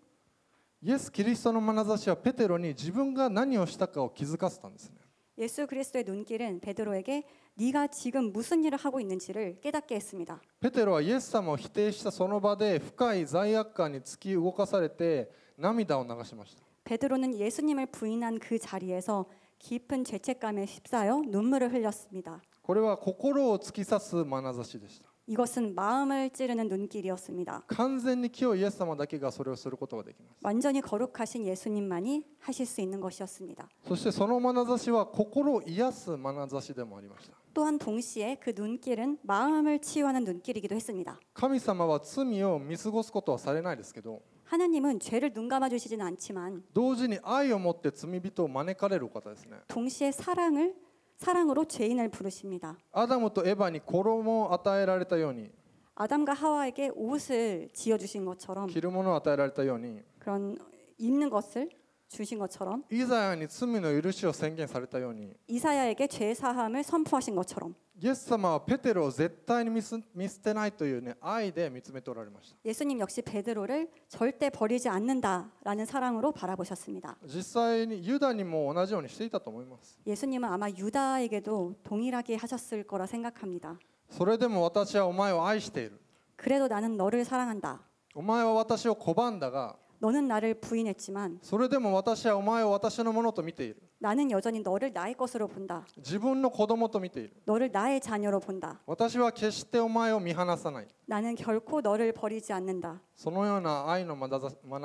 イエス・キリストの眼差しはペテロに自分が何をしたかを気づかせたんですね。 예수 그리스도의 눈길은 베드로에게 네가 지금 무슨 일을 하고 있는지를 깨닫게 했습니다. ペテロはイエス様を否定したその場で深い罪悪感に突き動かされて涙を流しました。 베드로는 예수님을 부인한 그 자리에서 깊은 죄책감에 휩싸여 눈물을 흘렸습니다. これは心を突き刺す眼差しでした。 이것은 마음을 찌르는 눈길이었습니다. 完全に清いイエス様だけがそれをすることができます。 완전히 거룩하신 예수님만이 하실 수 있는 것이었습니다. そしてその眼差しは心を癒す眼差しでもありました。 또한 동시에 그 눈길은 마음을 치유하는 눈길이기도 했습니다. 神様は罪を見過ごすことはされないですけど、 하나님은 죄를 눈감아 주시지는 않지만 同時に愛を持って罪人を招かれるお方ですね。 동시에 사랑으로 죄인을 부르십니다. アダムとエバに衣を与えられたように、 아담과 하와에게 옷을 지어 주신 것처럼 着るものを与えられたように、 그런 입는 것을 주신 것처럼 イザヤに罪の許しを宣言されたように、 이사야에게 죄 사함을 선포하신 것처럼 イエス様はペテロを絶対に見捨てないというね、愛で見つめておられました。 예수님 역시 베드로를 절대 버리지 않는다라는 사랑으로 바라보셨습니다. 実際にユダにも同じようにしていたと思います。 예수님은 아마 유다에게도 동일하게 하셨을 거라 생각합니다. それでも私はお前を愛している。 그래도 나는 너를 사랑한다. お前は私を拒んだが、 너는 나를 부인했지만 それでも私はお前を私のものと見ている。 나는 여전히 너를 나의 것으로 본다. 自分の子供と見ている。 너를 나의 자녀로 본다. 私は決してお前を見放さない。 나는 결코 너를 버리지 않는다. そのような愛の眼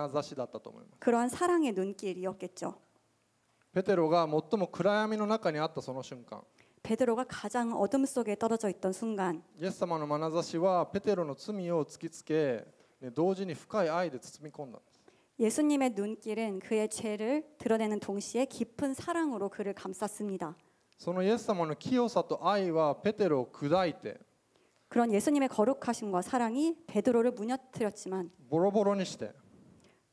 差しだったと思います。 그러한 사랑의 눈길이었겠죠. ペテロが最も暗闇の中にあったその瞬間、 베드로가 가장 어둠 속에 떨어져 있던 순간 イエス様の眼差しはペテロの罪を突きつけ、同時に深い愛で包み込んだんです。 예수님의 눈길은 그의 죄를 드러내는 동시에 깊은 사랑으로 그를 감쌌습니다. そのイエス様の清さと愛はペテロを砕いて、 그런 예수님의 거룩하심과 사랑이 베드로를 무너뜨렸지만 ボロボロにして、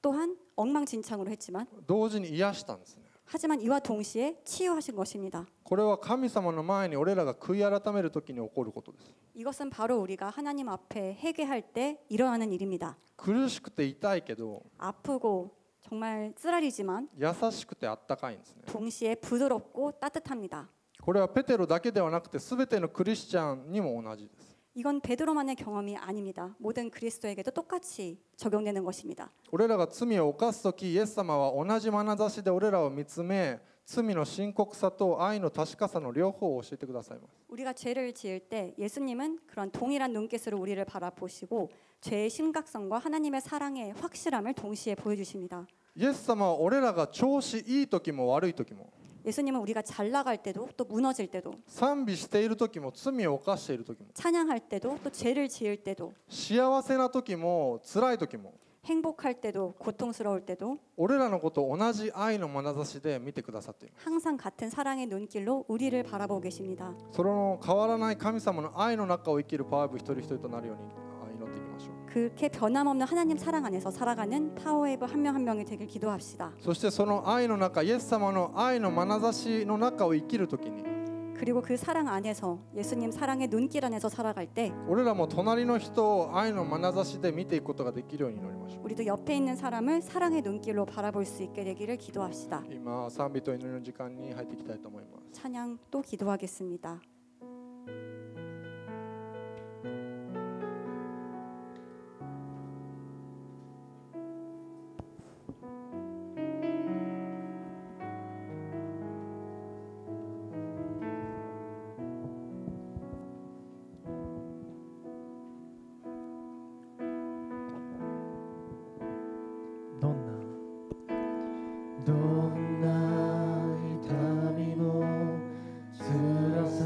또한 엉망진창으로 했지만 同時に癒したんですね。 하지만 이와 동시에 치유하신 것입니다. これは神様の前に俺らが悔い改めるときに起こることです。 이것은 바로 우리가 하나님 앞에 회개할 때 일어나는 일입니다. 苦しくて痛いけど、 아프고 정말 쓰라리지만 優しくてあったかいんですね。 동시에 부드럽고 따뜻합니다. これはペテロだけではなくて全てのクリスチャンにも同じです。 이건 베드로만의 경험이 아닙니다. 모든 그리스도에게도 똑같이 적용되는 것입니다. 俺らが罪を犯すとき、イエス様は同じ眼差しで俺らを見つめ、罪の深刻さと愛の確かさの両方を教えてくださいます。 우리가 죄를 지을 때 예수님은 그런 동일한 눈빛으로 우리를 바라보시고 죄의 심각성과 하나님의 사랑의 확실함을 동시에 보여주십니다. イエス様は俺らが調子いいときも悪いときも、 예수님은 우리가 잘 나갈 때도 또 무너질 때도 賛美しているときも罪を犯しているときも、 찬양할 때도 또 죄를 지을 때도 幸せなときも辛いときも、 행복할 때도 고통스러울 때도 俺らのことを同じ愛の眼差しで見てくださっています。 항상 같은 사랑의 눈길로 우리를 바라보고 계십니다. その変わらない神様の愛の中を生きるパワー部一人一人となるように祈っていきましょう。 그렇게 변함없는 하나님 사랑 안에서 살아가는 파워웨이브 한 명 한 명이 되길 기도합시다. そしてその愛の中、イエス様の愛の眼差しの中を生きるときに、 그리고 그 사랑 안에서 예수님 사랑의 눈길 안에서 살아갈 때 俺らも隣の人を愛の眼差しで見ていくことができるように祈りましょう。 우리도 옆에 있는 사람을 사랑의 눈길로 바라볼 수 있게 되기를 기도합시다. 今賛美と祈りの時間に入っていきたいと思います。 찬양 또 기도하겠습니다.どんな痛みも辛さ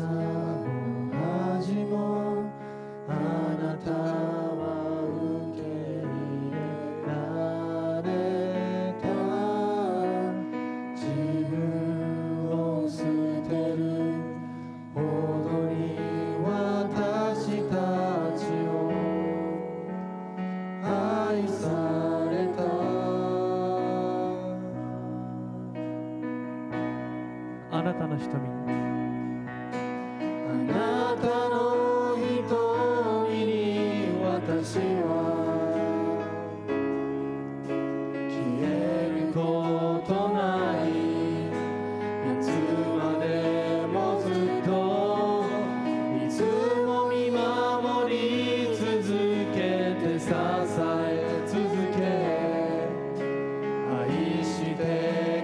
なたの瞳にあなたの瞳に私は消えることないいつまでもずっといつも見守り続けて支え続け愛して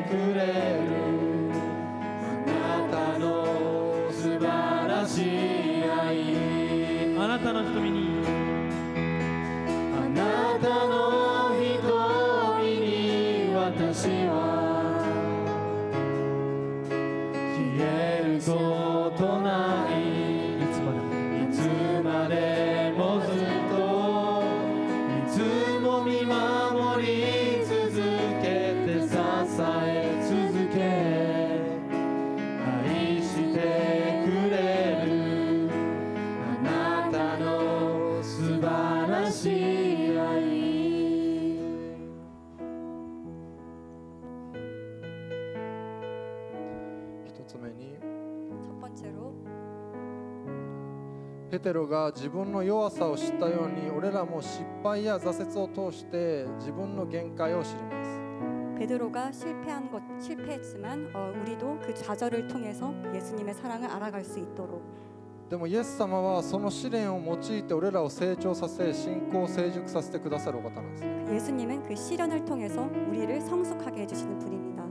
くれるあなたの素晴らしい愛あなたの瞳にあなたの瞳に私は消えることないいつまでもいつまでもずっといつも見守り続けて支え続け愛してくれるあなたの素晴らしい愛一つ目に 첫 번째로 ペテロが自分の弱さを知ったように俺らも失敗や挫折を通して自分の限界を知ります 베드로가 실패했지만 우리도 그 좌절을 통해서 예수님의 사랑을 알아갈 수 있도록 でもイエス様はその試練を用いて俺らを成長させ信仰を成熟させてくださるお方なんですね 예수님은 그 시련을 통해서 우리를 성숙하게 해주시는 분입니다.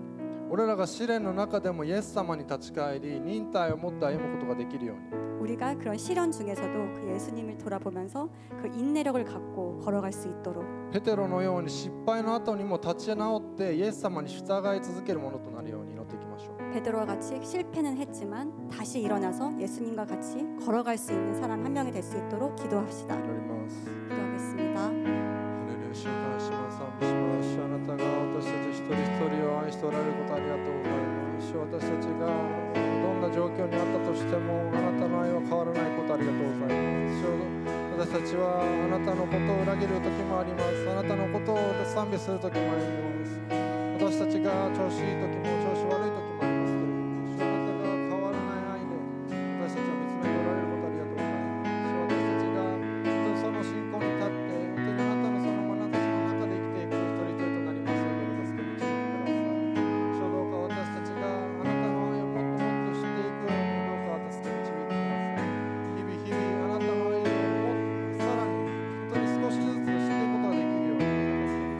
俺らが試練の中でもイエス様に立ち返り忍耐を持って歩むことができるように 우리가 그런 시련 중에서도 그 예수님을 돌아보면서 그 인내력을 갖고 걸어갈 수 있도록 ペテロのように失敗の後にも立ち直ってイエス様に従い続けるものとなるように祈っていきましょう 베드로와 같이 실패는 했지만 다시 일어나서 예수님과 같이 걸어갈 수 있는 사람 한 명이 될 수 있도록 기도합시다. 祈ります 기도하겠습니다. ハレルヤ主を感謝します賛美します主あなたが私たち一人一人を愛しておられることありがとうございます主私たちがどんな状況にあったとしてもあなたの愛は変わらないことありがとうございます主私たちはあなたのことを裏切る時もありますあなたのことを賛美する時もあります私たちが調子いい時も調子悪い時もありますけれども主あなたが変わらない愛で私たちを見つめておられることありがとうございます主私たちがその信仰に立って本当にあなたのその眼差しの中で生きていく一人一人となりますのでお助けに導いてください主どうか私たちがあなたの愛をもっともっと知っていくようにどうか助けに導いてください日々日々あなたの愛をさらに本当に少しずつ知っていくことができるように助けに導いてください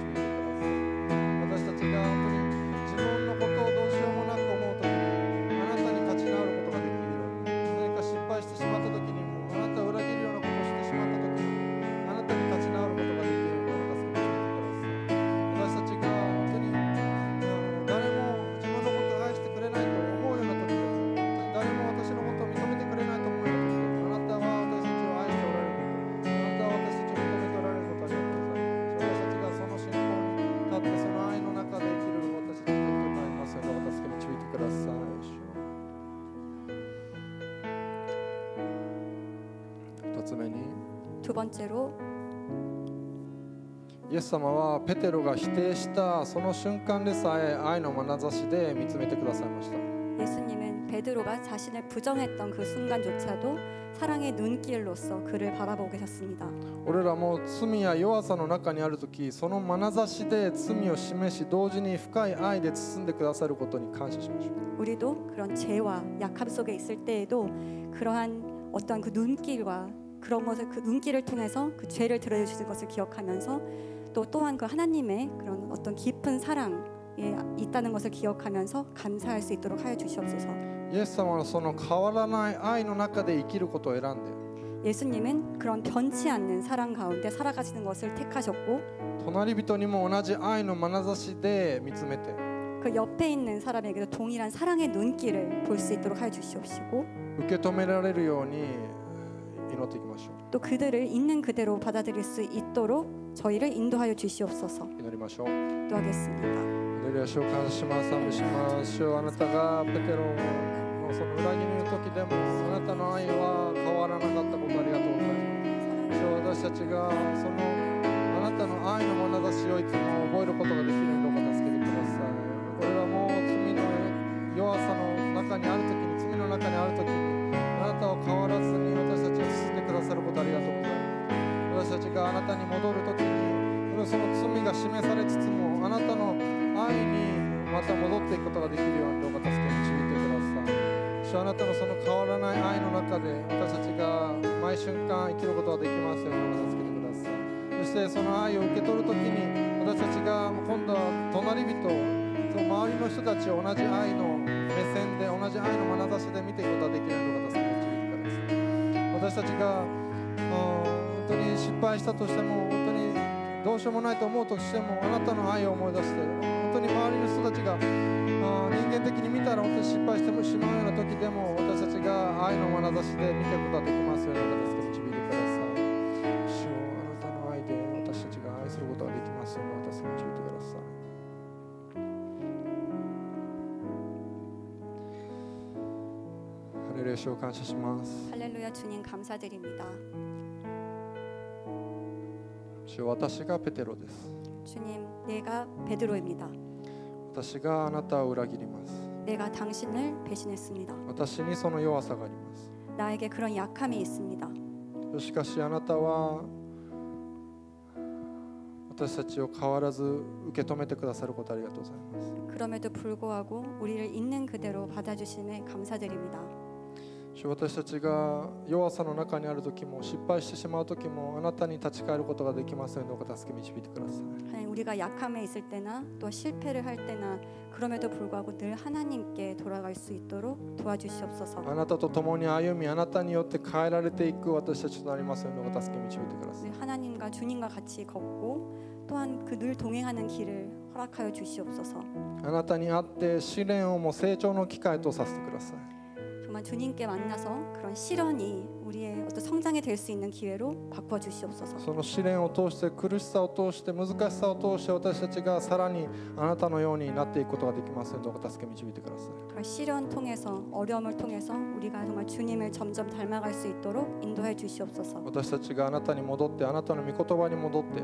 私たちが本当に自分のことをどうしようもなく思うときにあなたに立ち直ることができるように何か失敗してしまったときにもあなたを裏切るようなことをしてしまったときにもあなたに立ち直ることができるようにお助けに導いてください私たちが本当に誰も自分のことを愛してくれないと思うような時でも本当に誰も私のことを認めてくれないと思うような時でもあなたは私たちを愛しておられることあなたは私たちを認めておられることありがとうございます私たちがその信仰に立ってその愛の中で生きる私たちとなりますのでお助けに導いてください2つ目に 두 번째로 イエス様はペテロが否定したその瞬間でさえ愛の眼差しで見つめてくださいました 예수님은 베드로가 자신을 부정했던 그 순간조차도 사랑의 눈길로서 그를 바라보고 계셨습니다. 俺らも罪や弱さの中にあるときその眼差しで罪を示し同時に深い愛で包んでくださることに感謝しましょう 우리도 그런 죄와 약함 속에 있을 때에도 그러한 어떤 그 눈길과 그런 것을 그 눈길을 통해서 그 죄를 들어주시는 것을 기억하면서 또 또한 그 하나님의 그런 어떤 깊은 사랑에 있다는 것을 기억하면서 감사할 수 있도록 하여 주시옵소서. イエス様はその変わらない愛の中で生きることを選んで 예수님은 그런 변치 않는 사랑 가운데 살아가시는 것을 택하셨고 隣人にも同じ愛の眼差しで見つめて 그 옆에 있는 사람에게도 동일한 사랑의 눈길을 볼 수 있도록 하여 주시옵시고 受け止められるように祈っていきましょう 또 그들을 있는 그대로 받아들일 수 있도록 저희를 인도하여 주시옵소서. 祈りましょう 기도하겠습니다. ハレルヤ主を感謝します賛美します主よあなたがペテロのその裏切りの時でもあなたの愛は変わらなかったことありがとうございます主よ私たちがそのあなたの愛の眼差しをいつも覚えることができるようにどうか助けてください俺らも罪の弱さの中にあがあなたに戻るときにその罪が示されつつもあなたの愛にまた戻っていくことができるようにどうか助け導いてください。主はあなたのその変わらない愛の中で私たちが毎瞬間生きることができますように助けてください。そしてその愛を受け取るときに私たちが今度は隣人、その周りの人たちを同じ愛の目線で同じ愛の眼差しで見ていくことができるように助けて導いてください。私たちが本当に失敗したとしても本当にどうしようもないと思うとしてもあなたの愛を思い出して本当に周りの人たちが人間的に見たら本当に失敗してしまうような時でも私たちが愛の眼差しで見ていくことができますように助けて導いてください。主をあなたの愛で私たちが愛することができますように助けて導いてください。ハレルヤ主を感謝します。 할렐루야 주님 감사드립니다. 主よ私がペテロです。 주님 내가 베드로입니다. 私があなたを裏切ります。 내가 당신을 배신했습니다. 私にその弱さがあります。 나에게 그런 약함이 있습니다. しかしあなたは私たちを変わらず受け止めてくださることありがとうございます。 그럼에도 불구하고 우리를 있는 그대로 받아주심에 감사드립니다. 主、私たちが弱さの中にある時も失敗してしまう時もあなたに立ち返ることができますようにどうか助け導いてください。 하나님, 우리가 약함에 있을 때나 또 실패를 할 때나 그럼에도 불구하고 늘 하나님께 돌아갈 수 있도록 도와주시옵소서. あなたと共に歩みあなたによって変えられていく私たちとなりますようにどうか助け導いてください。 늘 하나님과 주님과 같이 걷고 또한 그 늘 동행하는 길을 허락하여 주시옵소서. あなたに会って試練をも成長の機会とさせてください。 정말 주님께 만나서 그런 시련이 우리의 어떤 성장이 될 수 있는 기회로 바꿔 주시옵소서. その試練を通して苦しさを通して難しさを通して私たちがさらにあなたのようになっていくことができますようにどうか助け導いてください。 그런 시련 통해서 어려움을 통해서 우리가 정말 주님을 점점 닮아갈 수 있도록 인도해 주시옵소서. 私たちがあなたに戻ってあなたの御言葉に戻って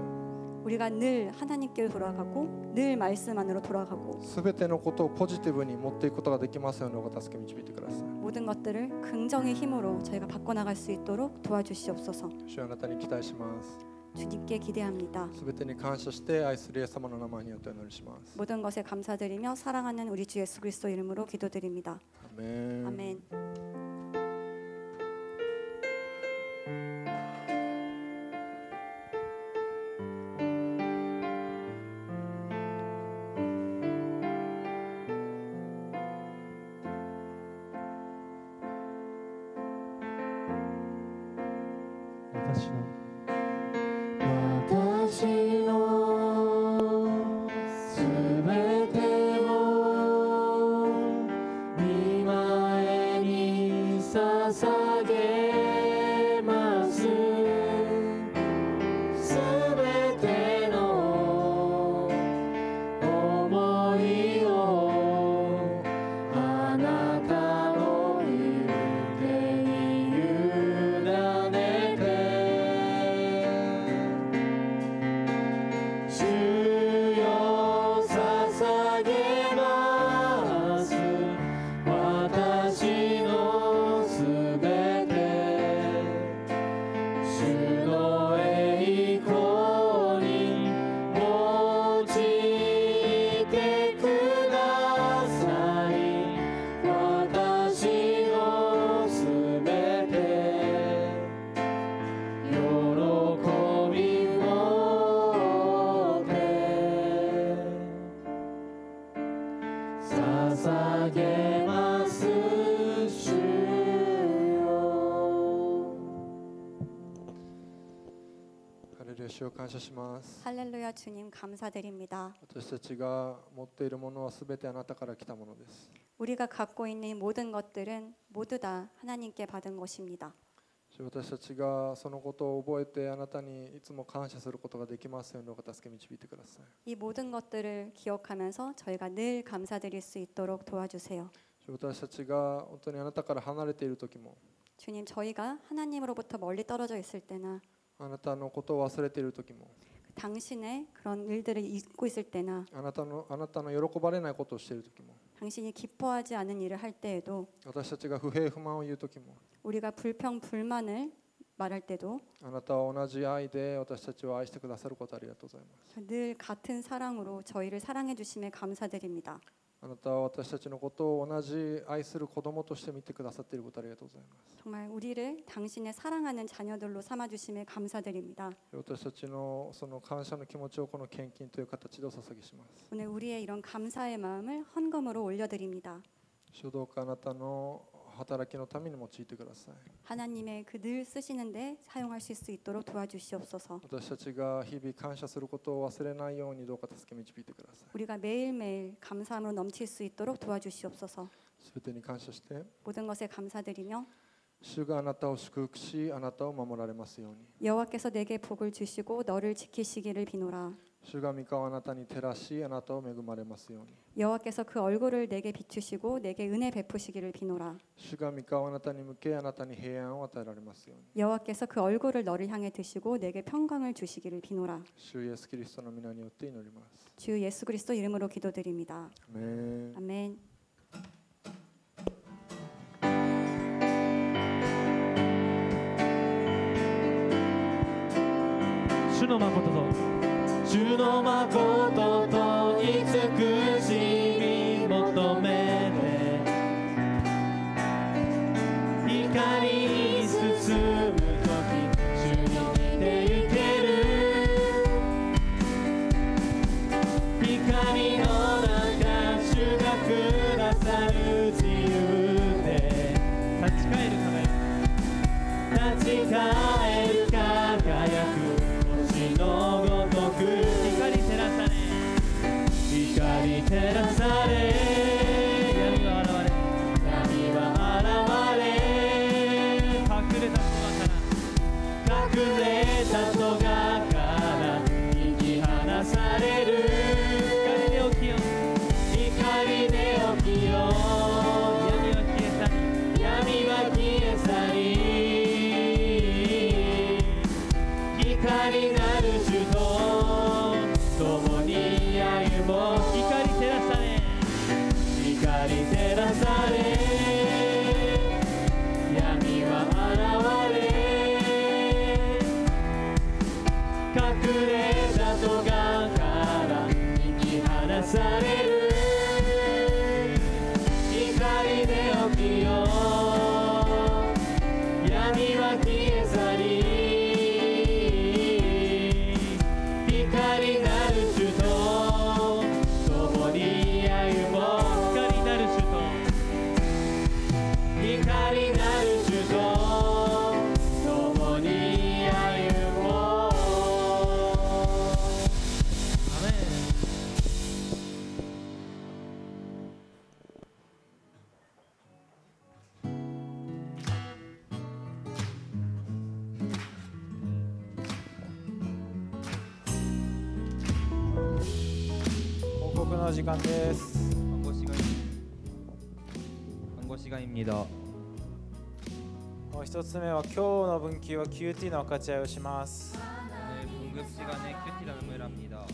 우리가 늘 하나님께 돌아가고 늘 말씀 안으로 돌아가고 すべてのことをポジティブに持っていくことができますようにどうか助け導いてください。 모든 것들을 긍정의 힘으로 저희가 바꿔나갈 수 있도록 도와주시옵소서. 主よあなたに期待します。 주님께 기대합니다. すべてに感謝して愛するイエス様の名前によってお祈りします。 모든 것에 감사드리며 사랑하는 우리 주 예수 그리스도 이름으로 기도드립니다. アメン。 아멘.主を感謝します。 할렐루야 주님 감사드립니다. 私たちが持っているものはすべてあなたから来たものです。 우리가 갖고 있는 모든 것들은 모두 다 하나님께 받은 것입니다. 私たちがそのことを覚えてあなたにいつも感謝することができますようにどうか助け導いてください。 이 모든 것들을 기억하면서 저희가 늘 감사드릴 수 있도록 도와주세요. 私たちが本当にあなたから離れている時も 주님 저희가 하나님으로부터 멀리 떨어져 있을 때나 あなたのことを忘れている時も 당신의 그런 일들을 잊고 있을 때나 あなたの喜ばれないことをしている時も 당신이 기뻐하지 않은 일을 할 때에도 私たちが不平不満を言う時も 우리가 불평 불만을 말할 때도 あなたは同じ愛で私たちを愛してくださることありがとうございます。 늘 같은 사랑으로 저희를 사랑해 주심에 감사드립니다. あなたは私たちのことを同じ愛する子供として見てくださっていることありがとうございます。 정말 우리를 당신의 사랑하는 자녀들로 삼아 주심에 감사드립니다. 私たちのその感謝の気持ちをこの献金という形でお捧げします。 오늘 우리의 이런 감사의 마음을 헌금으로 올려드립니다. 主どうかあなたの働きのために用いてください。 하나님의 그 늘 쓰시는데 사용하실 수 있도록 도와주시옵소서. 私たちが日々感謝することを忘れないようにどうか助け導いてください。 우리가 매일매일 감사함으로 넘칠 수 있도록 도와주시옵소서. すべてに感謝して、 모든 것에 감사드리며 主があなたを祝福し、あなたを守られますように。 여호와께서 내게 복을 주시고 너를 지키시기를 비노라. 主が御顔をあなたに照らし、あなたを恵まれますように。 여호와께서 그 얼굴을 내게 비추시고 내게 은혜 베푸시기를 비노라. 主が御顔をあなたに向け、あなたに平安を与えられますように。 여호와께서 그 얼굴을 너를 향해 드시고 내게 평강을 주시기를 비노라. 主イエスキリストの皆によって祈ります。 주 예수 그리스도 이름으로 기도드립니다. アメン。 아멘. 主の誠と主の誠と慈しみ求めて光に進むとき主に似てゆける光の中主がくださる自由で立ち返る輝くのごとく光照らされ光照らされ闇は現れ闇は現れ隠れた戸から引き離される光で起きよ光で起きよ闇は消え去り光なる主と共に歩もう光照らされ闇は現れ隠れた戸から引き離される光で起きよ闇は消え去り光なる主と共に歩もう光なる主と共に歩もうアメン。報告の時間です。 광고시간입니다. 一つ目は今日の分岐は QT の分かち合いをします。 네, 분급시간에 큐티 나눔을 합니다.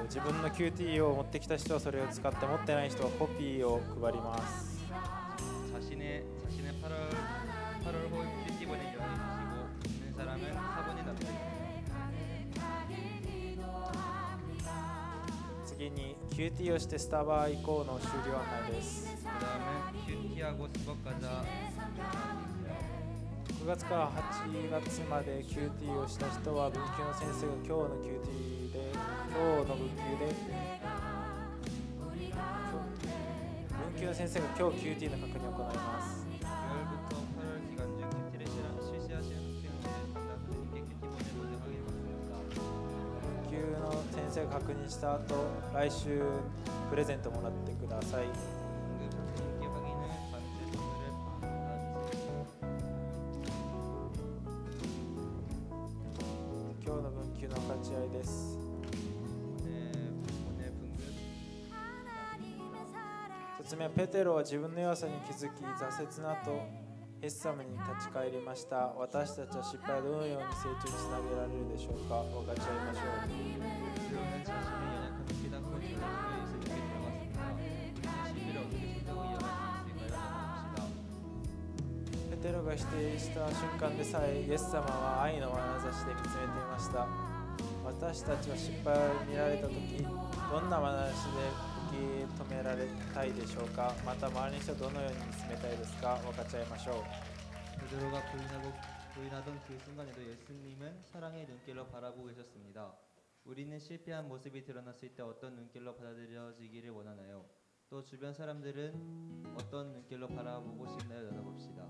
自分の QT を持ってきた人はそれを使って持ってない人はコピーを配ります。 자신의 8월 호 큐티본을 열어주시고 있는 사람은 사본에 납부해주세요. 次に QT をしてスタバ以降の終了案内です。 그다음은 큐티하고 스벅 가자. 9月から8月まで QT をした人は文級の先生が今日の QT で文級の先生が今日 QT の確認を行います。 9월부터 8월 기간 중 큐티를 실시하시는 학생들을 담당 선생님께 큐티본을 보증하게 받습니다. 文級の先生が確認した後、来週プレゼントもらってください。 분급 선생님께 확인을 받으실 선물을 받아주세요. 今日の文級の勝ち合いです。 오늘 분급 1つ目はペテロは自分の弱さに気づき挫折の後イエス様に立ち返りました。私たちは失敗をどのように成長につなげられるでしょうか。分かち合いましょう。 베드로는 자신의 연약함을 깨닫고 지나치게 예수님께 들어갔습니다. 우리는 신비를 어떻게 신자고 이어갈 수 있을까요? 봅시다. テロが否定した瞬間でさえイエス様は愛の眼差しで見つめていました。私たちは失敗を見られたとき、どんな眼差しで受け止められたいでしょうか。また周りの人はどのように見つめたいですか。分かち合いましょう。 베드로가 부인하던 그 순간에도 예수님은 사랑의 눈길로 바라보고 계셨습니다. 우리는 실패한 모습이 드러났을 때 어떤 눈길로 받아들여지기를 원하나요? 또 주변 사람들은 어떤 눈길로 바라보고 싶나요? 나눠봅시다.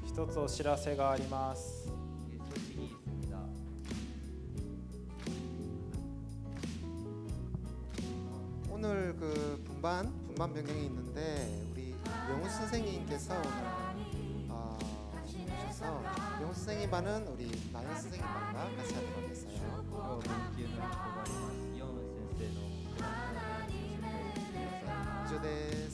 一つお知らせがあります。 이 소식이 있습니다. 오늘 그 분반 변경이 있는데 우리 명훈 선생님께서 오늘 오셔서 명훈 선생님 반은 우리 나연 선생님 반과 같이 하도록 했어요. 오늘 기회는 고맙습니다. 이영은 선생님 以上です。